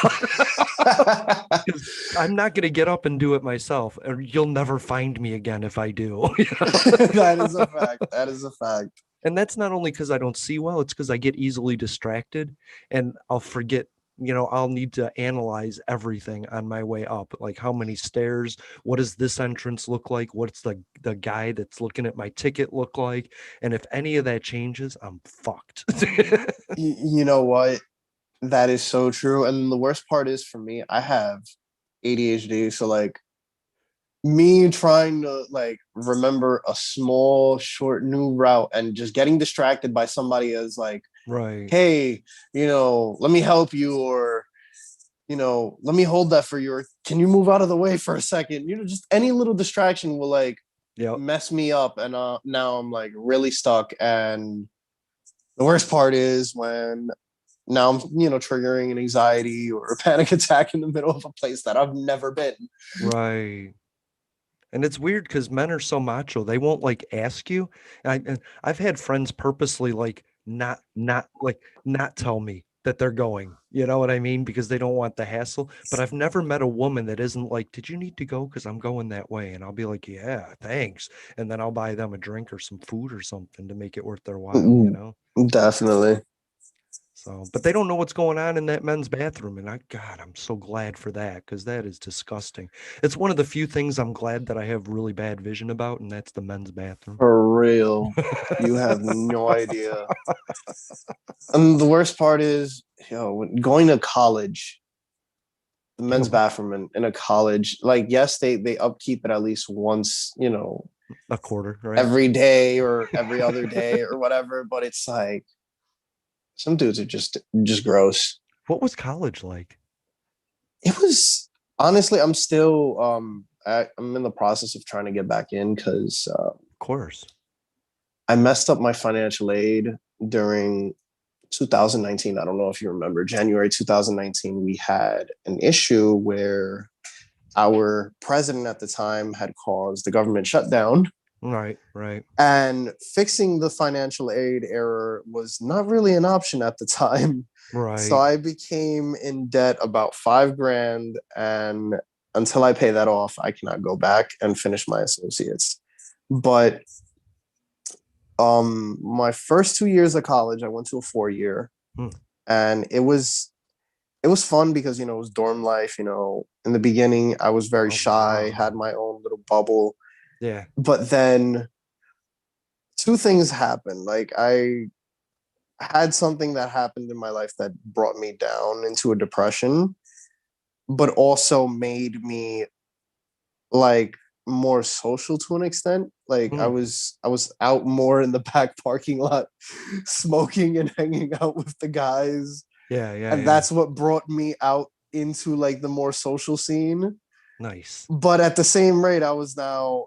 'Cause I'm not going to get up and do it myself, or you'll never find me again if I do. That is a fact. That is a fact. And that's not only because I don't see well, it's because I get easily distracted and I'll forget, I'll need to analyze everything on my way up. Like how many stairs, what does this entrance look like? What's the guy that's looking at my ticket look like? And if any of that changes, I'm fucked. You know what? That is so true. And the worst part is for me, I have ADHD. So like me trying to like remember a small, short new route and just getting distracted by somebody as like, Right. hey, let me help you, or let me hold that for you, or can you move out of the way for a second? Just any little distraction will like Yep. mess me up, and now I'm like really stuck. And the worst part is when now I'm triggering an anxiety or a panic attack in the middle of a place that I've never been. Right. And it's weird because men are so macho. They won't like ask you. And I've had friends purposely like not tell me that they're going. You know what I mean? Because they don't want the hassle. But I've never met a woman that isn't like, "Did you need to go? Because I'm going that way." And I'll be like, "Yeah, thanks." And then I'll buy them a drink or some food or something to make it worth their while. Definitely. So, but they don't know what's going on in that men's bathroom. And God, I'm so glad for that because that is disgusting. It's one of the few things I'm glad that I have really bad vision about, and that's the men's bathroom. For real. You have no idea. And the worst part is, going to college, the You know men's what? bathroom in a college, like, yes, they upkeep it at least once, A quarter, right? every day or every other day or whatever, but it's like some dudes are just gross. What was college like? It was honestly, I'm still I'm in the process of trying to get back in because Of course. I messed up my financial aid during 2019. I don't know if you remember, January 2019, we had an issue where our president at the time had caused the government shutdown, Right, right, and fixing the financial aid error was not really an option at the time. So right. I became in debt about 5 grand, and until I pay that off, I cannot go back and finish my associates. But my first 2 years of college, I went to a 4 year, Hmm. and it was fun because it was dorm life. In the beginning, I was very Oh, shy, wow. had my own little bubble, Yeah. but then two things happened. Like I had something that happened in my life that brought me down into a depression, but also made me like more social to an extent. Like I Mm. was I was out more in the back parking lot smoking and hanging out with the guys. Yeah, yeah, And yeah. that's what brought me out into like the more social scene. Nice. But at the same rate, I was now,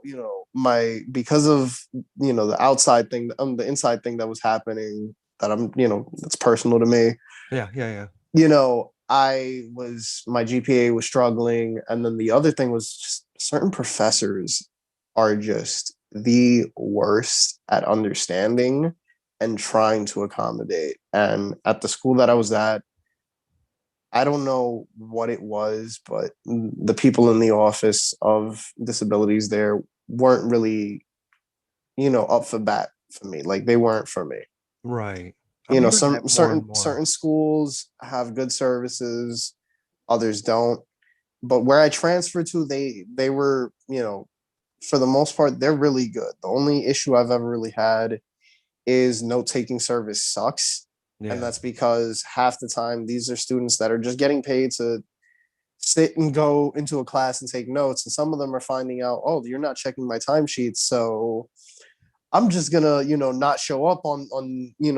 my because of the outside thing, the inside thing that was happening that that's personal to me. Yeah, yeah, yeah. My GPA was struggling, and then the other thing was just certain professors are just the worst at understanding and trying to accommodate. And at the school that I was at, I don't know what it was, but the people in the office of disabilities there weren't really, up for bat for me. Like they weren't for me. Right. I'm hearing Some that more and more. certain schools have good services, others don't. But where I transferred to, they were, for the most part, they're really good. The only issue I've ever really had is note taking service sucks. And Yeah. that's because half the time these are students that are just getting paid to sit and go into a class and take notes. And some of them are finding out, oh, you're not checking my timesheets. So I'm just gonna, not show up on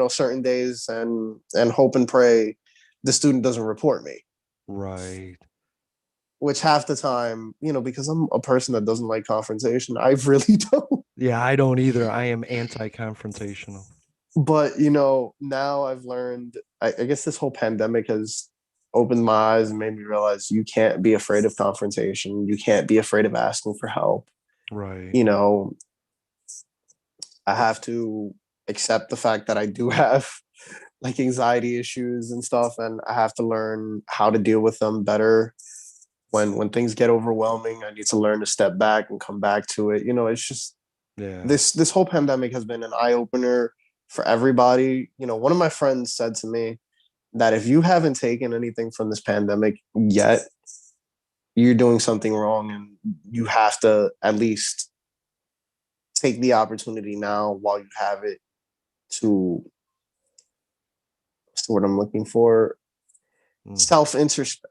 certain days and hope and pray the student doesn't report me. Right. Which half the time, because I'm a person that doesn't like confrontation, I really don't. Yeah, I don't either. I am anti-confrontational. But now I've learned. I guess this whole pandemic has opened my eyes and made me realize you can't be afraid of confrontation. You can't be afraid of asking for help. Right. You know, I have to accept the fact that I do have like anxiety issues and stuff, and I have to learn how to deal with them better. When things get overwhelming, I need to learn to step back and come back to it. It's just Yeah. this whole pandemic has been an eye opener for everybody. One of my friends said to me that if you haven't taken anything from this pandemic yet, you're doing something wrong, and you have to at least take the opportunity now while you have it to, what's the word I'm looking for, Mm. self interest,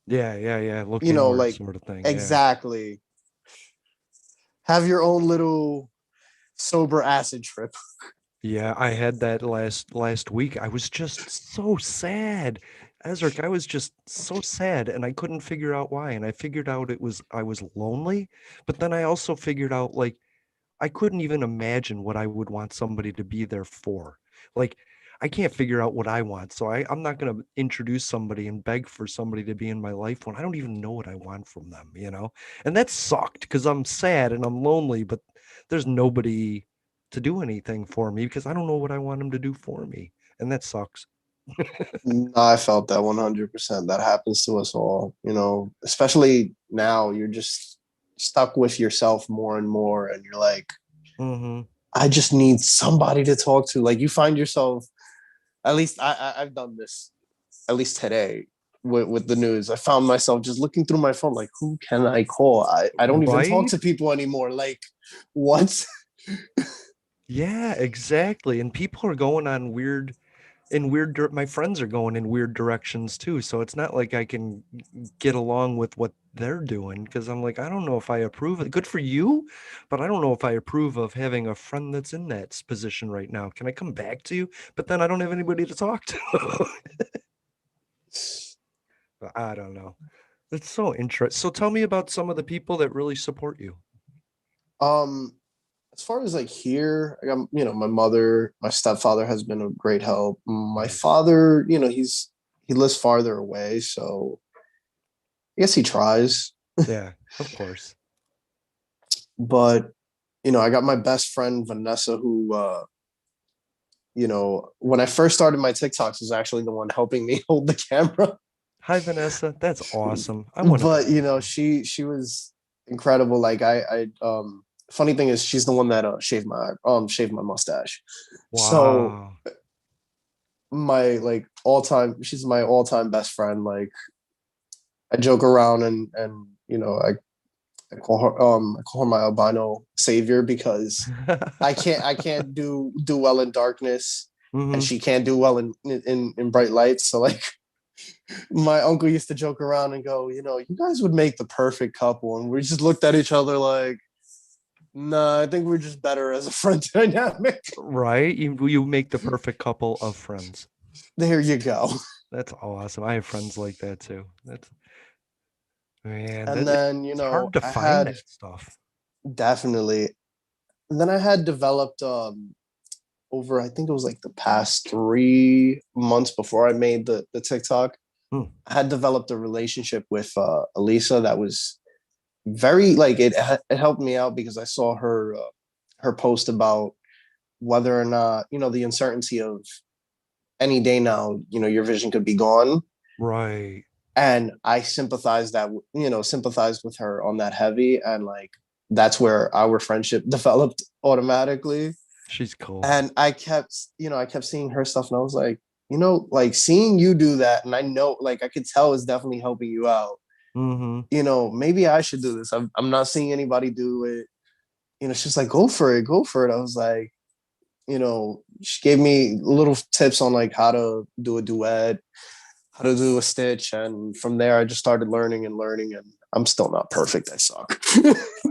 Yeah, yeah, yeah. Look inward like sort of thing. Yeah. exactly, have your own little sober acid trip. Yeah, I had that last week. I was just so sad. Ezric, I was just so sad and I couldn't figure out why. And I figured out it was I was lonely, but then I also figured out like I couldn't even imagine what I would want somebody to be there for. Like, I can't figure out what I want. So I'm not going to introduce somebody and beg for somebody to be in my life when I don't even know what I want from them, you know? And that sucked because I'm sad and I'm lonely, but there's nobody to do anything for me because I don't know what I want them to do for me. And that sucks. No, I felt that 100%. That happens to us all, especially now. You're just stuck with yourself more and more. And you're like, Mm-hmm. I just need somebody to talk to. Like, you find yourself, at least I've done this, at least today with the news. I found myself just looking through my phone, like, who can I call? I don't even talk Right? to people anymore. Like, what? Yeah, exactly. And people are going on my friends are going in weird directions too, so it's not like I can get along with what they're doing because I'm like I don't know if I approve of good for you, but I don't know if I approve of having a friend that's in that position right now. Can I come back to you? But then I don't have anybody to talk to. I don't know. It's so interesting. So tell me about some of the people that really support you. um, as far as like here, I got, my mother, my stepfather has been a great help. My Nice. father, he lives farther away, so I guess he tries. Yeah, of course. But I got my best friend Vanessa, who when I first started my TikToks, was actually the one helping me hold the camera. Hi, Vanessa. That's awesome. I want to But meet Vanessa. she was incredible. Like funny thing is she's the one that shaved my mustache. So Wow. my like all time she's my all time best friend. Like I joke around and I call her my albino savior because I can't do well in darkness, and Hmm. she can't do well in bright lights. So like My uncle used to joke around and go, you guys would make the perfect couple. And we just looked at each other like, nah, I think we're just better as a friend dynamic. Right? You make the perfect couple of friends. There you go. That's awesome. I have friends like that too. That's man, And that then, it's hard to I find had that stuff. definitely, and then I had developed over, I think it was like the past 3 months before I made the TikTok, Hmm. I had developed a relationship with Elisa that was very like it helped me out because I saw her post about whether or not, the uncertainty of any day now, your vision could be gone. Right. And I sympathized with her on that heavy. And like, that's where our friendship developed automatically. She's cool. And I kept seeing her stuff and I was like, like seeing you do that. And I know, like, I could tell it's definitely helping you out. Mm-hmm. Maybe I should do this. I'm not seeing anybody do it. She's like, go for it, go for it. I was like, she gave me little tips on like how to do a duet, how to do a stitch, and from there I just started learning and learning. And I'm still not perfect. I suck,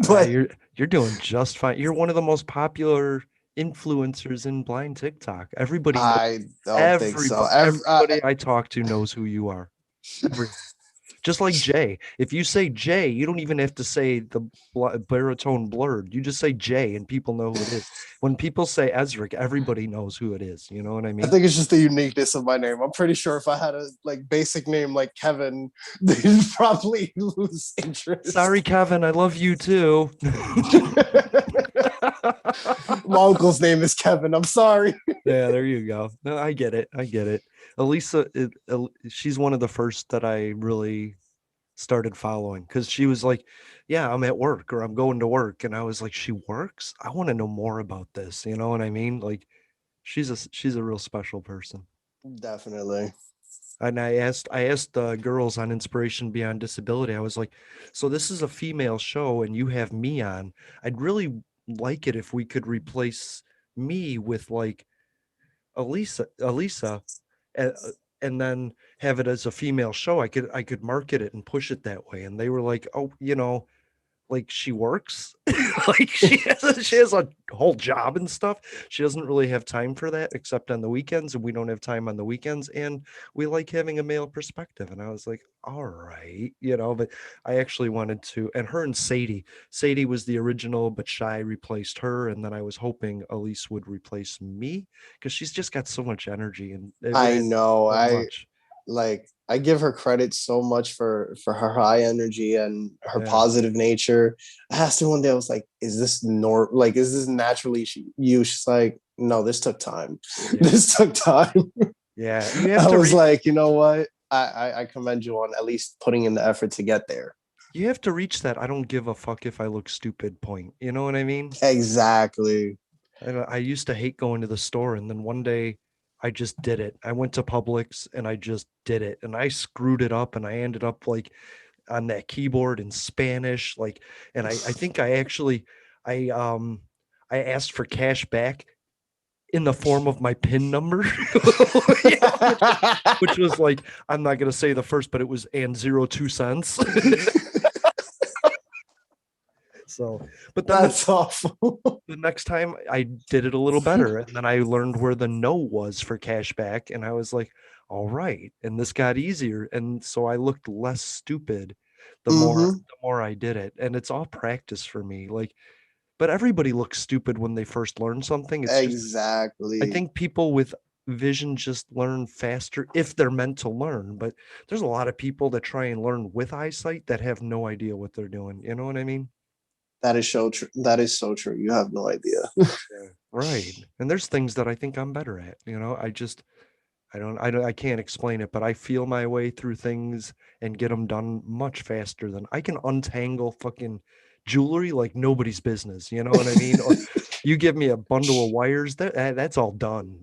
but You're doing just fine. You're one of the most popular influencers in blind TikTok. Everybody knows. I don't think so. Everybody I talk to knows who you are. Everyone. Just like Jay. If you say Jay, you don't even have to say the baritone blurred. You just say Jay and people know who it is. When people say Ezric, everybody knows who it is. You know what I I mean? think it's just the uniqueness of my name. I'm pretty sure if I had a like basic name like Kevin, they'd probably lose Sorry, interest. Kevin. I love you too. My uncle's name is Kevin. I'm sorry. Yeah, there you go. No, I get it. I get it. Elisa, she's one of the first that I really started following because she was like, "Yeah, I'm at work or I'm going to work," and I was like, "She works? I want to know more about this." You know what I mean? Like, she's a real special person. Definitely. And I asked the girls on Inspiration Beyond Disability. I was like, "So this is a female show, and you have me on. I'd really like it if we could replace me with like." Elisa, uh, and then have it as a female show. I could market it and push it that way. And they were like, oh, like she works, like she has a whole job and stuff. She doesn't really have time for that except on the weekends, and we don't have time on the weekends. And we like having a male perspective. And I was like, all right, but I actually wanted to. And her and Sadie was the original, but Shy replaced her. And then I was hoping Elise would replace me because she's just got so much energy and it I adds know. so much. I give her credit so much for her high energy and her Yeah. positive nature. I asked her one day, I was like, is this naturally you? She's like, no, this took time. Yeah. This took time. Yeah. You have I to was reach like, you know what? I commend you on at least putting in the effort to get there. you have to reach that I don't give a fuck if I look stupid point. You know what I mean? Exactly. And I used to hate going to the store, and then one day I just did it. I went to Publix and I just did it, and I screwed it up, and I ended up like on that keyboard in Spanish, like, and I think I um I asked for cash back in the form of my PIN number, which was like I'm not gonna say the first, but it was and 02 cents. So, but then That's awful. the next time I did it a little better and then I learned where the no was for cashback and I was like, all right. And this got easier. And so I looked less stupid the more Mm-hmm. the more I did it. And it's all practice for me. Like, but everybody looks stupid when they first learn something. It's just I Exactly. think people with vision just learn faster if they're meant to learn. But there's a lot of people that try and learn with eyesight that have no idea what they're doing. You know what I mean? That is so true. That is so true. You have no idea. Yeah. Right. And there's things that I think I'm better at. I can't explain it, but I feel my way through things and get them done much faster than I can untangle fucking jewelry like nobody's business. You know what I mean? Or you give me a bundle of wires, that's all done.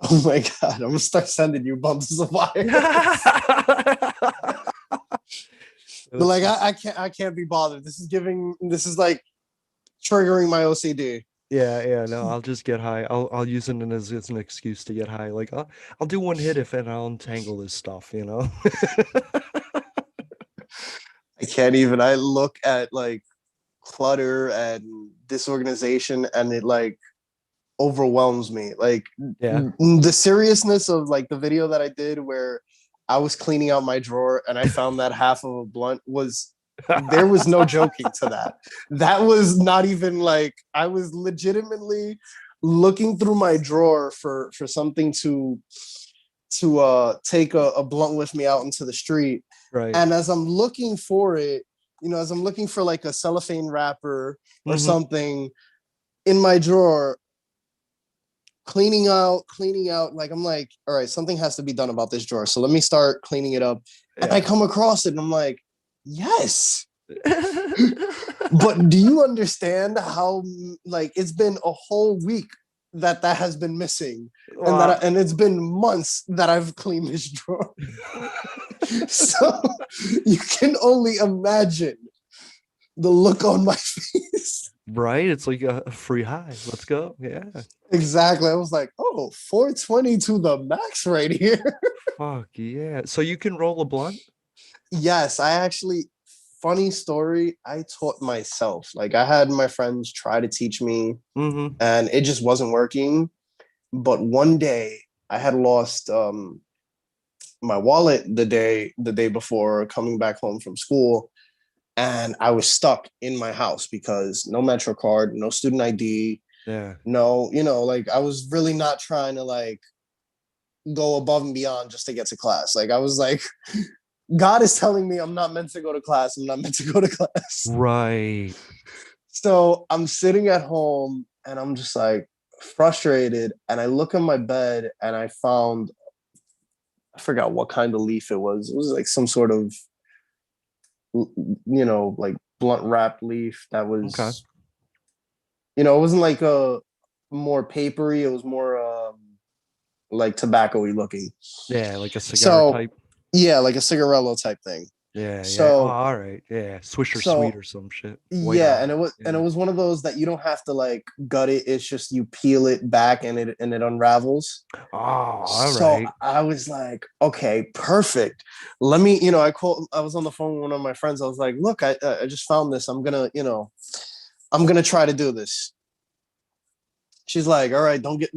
Oh my god, I'm gonna start sending you bundles of wires. But That's like I can't be bothered. This is like triggering my OCD. Yeah, no, I'll just get high. I'll use it as an excuse to get high. Like I'll do one hit if and I'll untangle this stuff, you know? I can't even. I look at like clutter and disorganization, and it like overwhelms me. Like Yeah. the seriousness of like the video that I did where I was cleaning out my drawer and I found that half of a blunt was, there was no joking to that. That was not even like, I was legitimately looking through my drawer for something to take a blunt with me out into the street. Right. And as I'm looking for it, as I'm looking for like a cellophane wrapper or Mm-hmm. something in my drawer, cleaning out, like I'm like, all right, something has to be done about this drawer, so let me start cleaning it up. And I Yeah. come across it and I'm like, yes. But do you understand how, like, it's been a whole week that has been missing, and Wow. and it's been months that I've cleaned this drawer. So you can only imagine the look on my face. Right? It's like a free high. Let's go. Yeah. Exactly. I was like, oh, 420 to the max right here. Fuck yeah. So you can roll a blunt? Yes, I actually, funny story, I taught myself. Like I had my friends try to teach me Mm-hmm. and it just wasn't working. But one day I had lost my wallet the day before coming back home from school, and I was stuck in my house because no Metro card, no student ID, Yeah. no, like I was really not trying to like go above and beyond just to get to class. Like I was like, God is telling me I'm not meant to go to class. I'm not meant to go to class. Right. So I'm sitting at home and I'm just like frustrated. And I look in my bed and I found, I forgot what kind of leaf it was. It was like some sort of, like blunt wrapped leaf that Okay. was, it wasn't like a more papery. It was more like tobacco-y looking. Yeah, like a cigar So type. yeah, like a cigarello type thing. Yeah, yeah. Oh, So all right. Yeah. Swisher sweet so or some shit. White yeah, and owl. it was and it Yeah. was one of those that you don't have to like gut it. It's just you peel it back and it unravels. Oh, all So right. I was like, okay, perfect. Let me, I was on the phone with one of my friends. I was like, look, I just found this. I'm gonna try to do this. She's like, all right, don't get,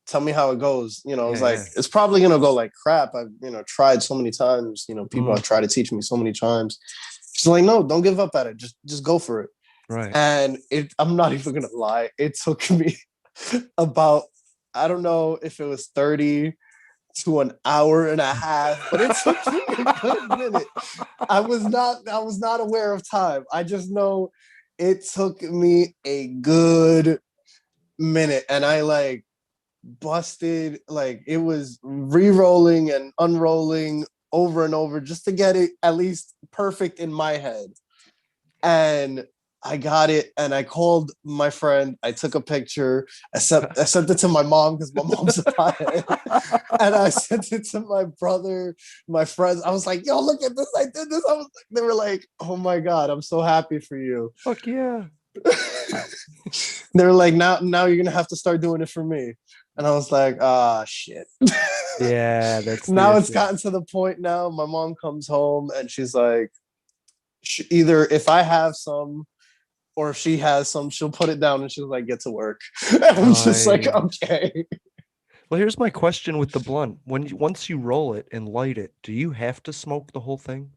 tell me how it goes. I Yeah, was like, yeah. it's probably gonna go like crap. I've, tried so many times. People Mm, have tried to teach me so many times. She's like, no, don't give up at it. Just go for it. right. And I'm not even gonna lie, it took me about, I don't know if it was 30 to an hour and a half, but it took me a good minute. I was not aware of time. I just know it took me a good minute, and I like busted, like it was re-rolling and unrolling over and over just to get it at least perfect in my head. And I got it, and I called my friend. I took a picture. I sent it to my mom because my mom's a pothead, and I sent it to my brother, my friends. I was like, "Yo, look at this! I did this." They were like, "Oh my god, I'm so happy for you." Fuck yeah. They were like, "Now you're gonna have to start doing it for me," and I was like, "Ah, shit." Yeah, that's the Now it's issue. gotten to the point now. My mom comes home and she's like, either if I have some or if she has some, she'll put it down and she'll like get to work. And I'm just like, Right. okay. Well, here's my question with the blunt. Once you roll it and light it, do you have to smoke the whole thing?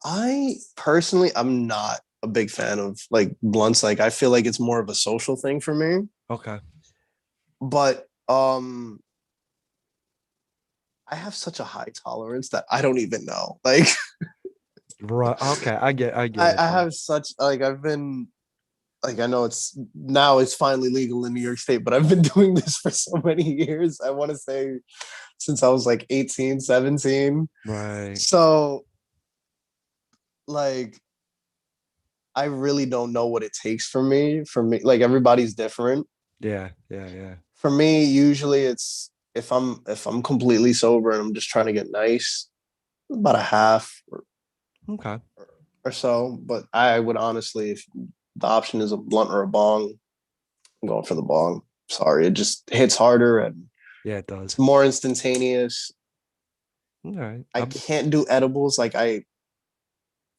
I personally, I'm not a big fan of like blunts. Like I feel like it's more of a social thing for me. Okay. But I have such a high tolerance that I don't even know. Like Right. Okay, I get it I then. have such like I've been like, I know it's finally legal in New York State, but I've been doing this for so many years. I want to say since I was like 18, 17. Right. So like I really don't know what it takes for me. For me, like everybody's different. Yeah, yeah, yeah. For me, usually it's if I'm completely sober and I'm just trying to get nice, about a half Okay. or so. But I would honestly, if the option is a blunt or a bong, I'm going for the bong. Sorry, it just hits harder and Yeah, it it's does. more instantaneous. All right. I can't do edibles. Like I've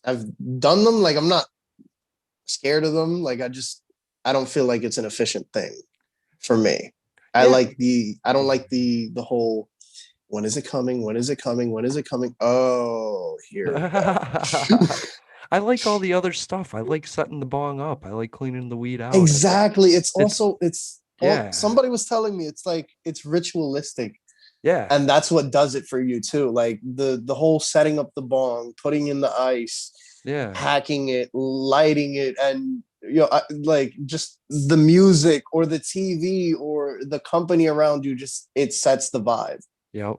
done them. Like I'm not scared of them. Like I don't feel like it's an efficient thing for me. Yeah. I don't Yeah. like the whole when is it coming? When is it coming? When is it coming? Oh, here we go. I like all the other stuff. I like setting the bong up. I like cleaning the weed out. Exactly. It's It's all yeah. somebody was telling me it's like it's ritualistic. Yeah. And that's what does it for you too. Like the whole setting up the bong, putting in the ice, Yeah. hacking it, lighting it, and like just the music or the TV or the company around you, just it sets the vibe. Yep.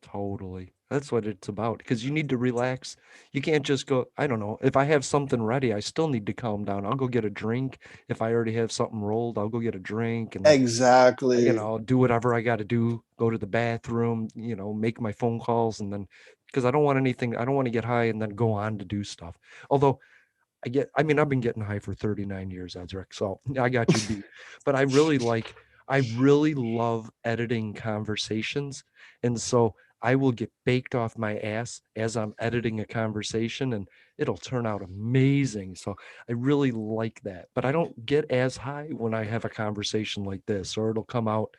Totally. That's what it's about. Because you need to relax. You can't just go, I don't know. If I have something ready, I still need to calm down. I'll go get a drink. If I already have something rolled, I'll go get a drink and then, Exactly. do whatever I got to do, go to the bathroom, make my phone calls and then, because I don't want to get high and then go on to do stuff. Although I mean, I've been getting high for 39 years, Ezric, so I got you beat. But I really love editing conversations. And so I will get baked off my ass as I'm editing a conversation and it'll turn out amazing. So I really like that. But I don't get as high when I have a conversation like this, or it'll come out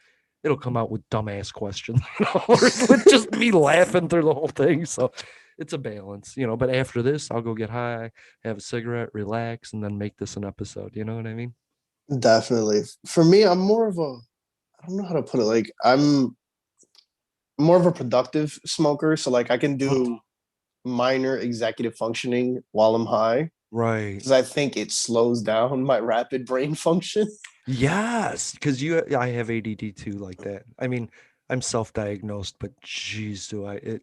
with dumbass questions, or with just me laughing through the whole thing. So it's a balance, but after this, I'll go get high, have a cigarette, relax, and then make this an episode. You know what I mean? Definitely. For me, I'm more of a I don't know how to put it. Like I'm more of a productive smoker. So like I can do minor executive functioning while I'm high Right. because I think it slows down my rapid brain function. Yes, because I have ADD too, like that. I mean, I'm self-diagnosed, but geez, do I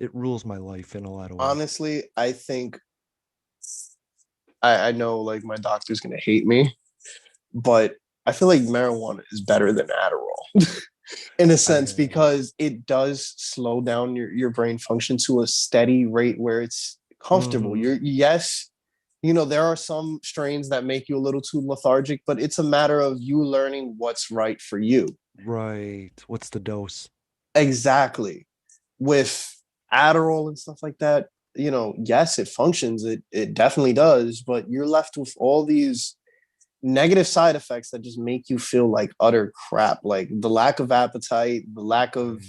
it rules my life in a lot of ways. Honestly, I think I know like my doctor's gonna hate me, but I feel like marijuana is better than Adderall in a sense I because it does slow down your brain function to a steady rate where it's comfortable. mm-hmm. Yes, there are some strains that make you a little too lethargic, but it's a matter of you learning what's right for you. Right. What's the dose? Exactly. With Adderall and stuff like that, yes, it functions. It definitely does, but you're left with all these negative side effects that just make you feel like utter crap. Like the lack of appetite, the lack of,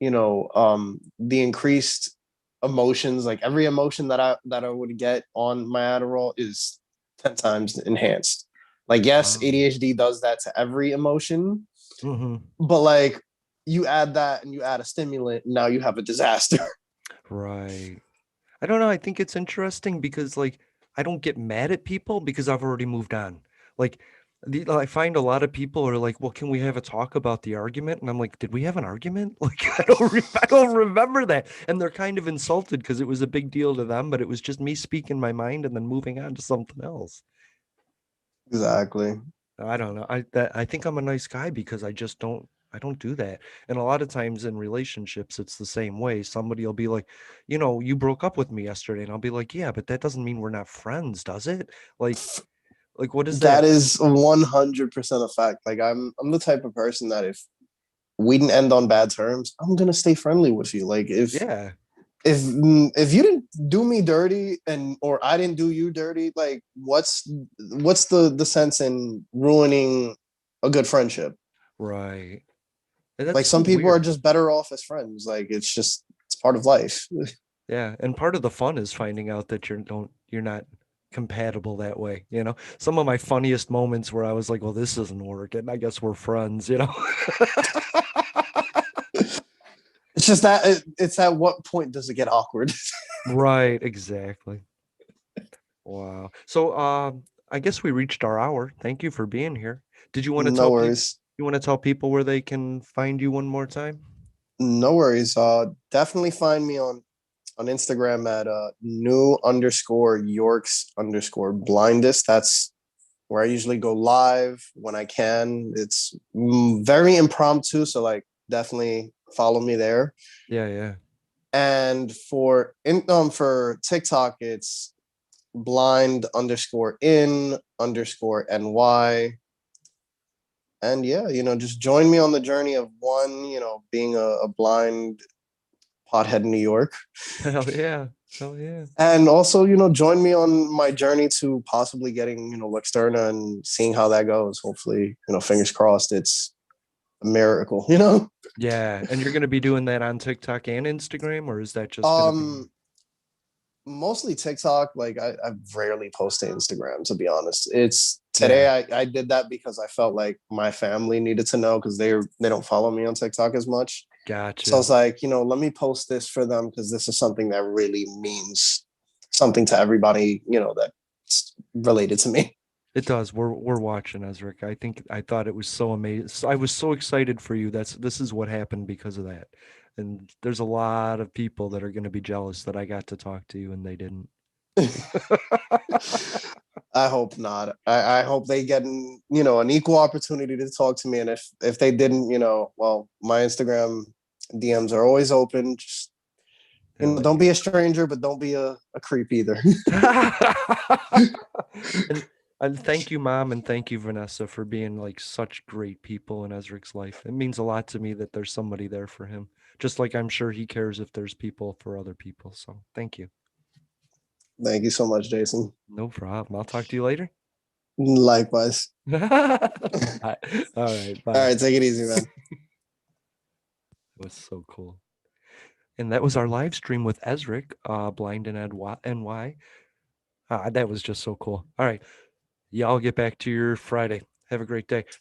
Right. the increased emotions. Like every emotion that I would get on my Adderall is 10 times enhanced. Like, yes, Wow. ADHD does that to every emotion, Mm-hmm. but like you add that and you add a stimulant, and now you have a disaster. Right. I don't know. I think it's interesting because like I don't get mad at people because I've already moved on. Like I find a lot of people are like, "Well, can we have a talk about the argument?" And I'm like, "Did we have an argument?" Like I don't remember that. And they're kind of insulted because it was a big deal to them, but it was just me speaking my mind and then moving on to something else. Exactly. I don't know. I think I'm a nice guy because I don't do that. And a lot of times in relationships it's the same way. Somebody will be like, "You broke up with me yesterday." And I'll be like, "Yeah, but that doesn't mean we're not friends, does it?" Like what is That that? is 100% a fact. Like I'm the type of person that if we didn't end on bad terms, I'm gonna stay friendly with you. Like Yeah, if you didn't do me dirty and or I didn't do you dirty, like what's the sense in ruining a good friendship? right. And that's Like so some people are weird. just better off as friends. Like it's part of life. Yeah, and part of the fun is finding out that you're not compatible that way. Some of my funniest moments where I was like, "Well, this doesn't work, and I guess we're friends." It's just that it's at what point does it get awkward? Right, exactly. Wow. So, I guess we reached our hour. Thank you for being here. Did you want to No tell people worries. you want to tell people where they can find you one more time? No worries. Definitely find me on Instagram at new underscore Yorks underscore blindest. That's where I usually go live when I can. It's very impromptu, so like definitely follow me there. Yeah, yeah. And for TikTok, it's blind underscore in underscore ny. And yeah, just join me on the journey of one, being a blind pothead in New York. Hell yeah. Hell yeah. And also, join me on my journey to possibly getting, Luxturna and seeing how that goes. Hopefully, fingers crossed, it's a miracle. Yeah. And you're going to be doing that on TikTok and Instagram, or is that just going to be? Um, Mostly TikTok. Like I rarely post to Instagram, to be honest. It's Yeah. today I did that because I felt like my family needed to know because they don't follow me on TikTok as much. So I Gotcha. was like, let me post this for them because this is something that really means something to everybody, that's related to me. It does. We're watching, Ezric. I thought it was so amazing. I was so excited for you. This is what happened because of that. And there's a lot of people that are going to be jealous that I got to talk to you and they didn't. I hope not. I hope they get an equal opportunity to talk to me. And if they didn't, well, my Instagram DMs are always open. Just Hell don't be a stranger, but don't be a creep either. yeah. and and thank you, Mom, and thank you, Vanessa, for being like such great people in Ezric's life. It means a lot to me that there's somebody there for him. Just like I'm sure he cares if there's people for other people. So thank you. Thank you so much, Jason. No problem. I'll talk to you later. Likewise. All right, All bye. right, take it easy, man. It was so cool. And that was our live stream with Ezric, Blind and NY. That was just so cool. All right. Y'all get back to your Friday. Have a great day.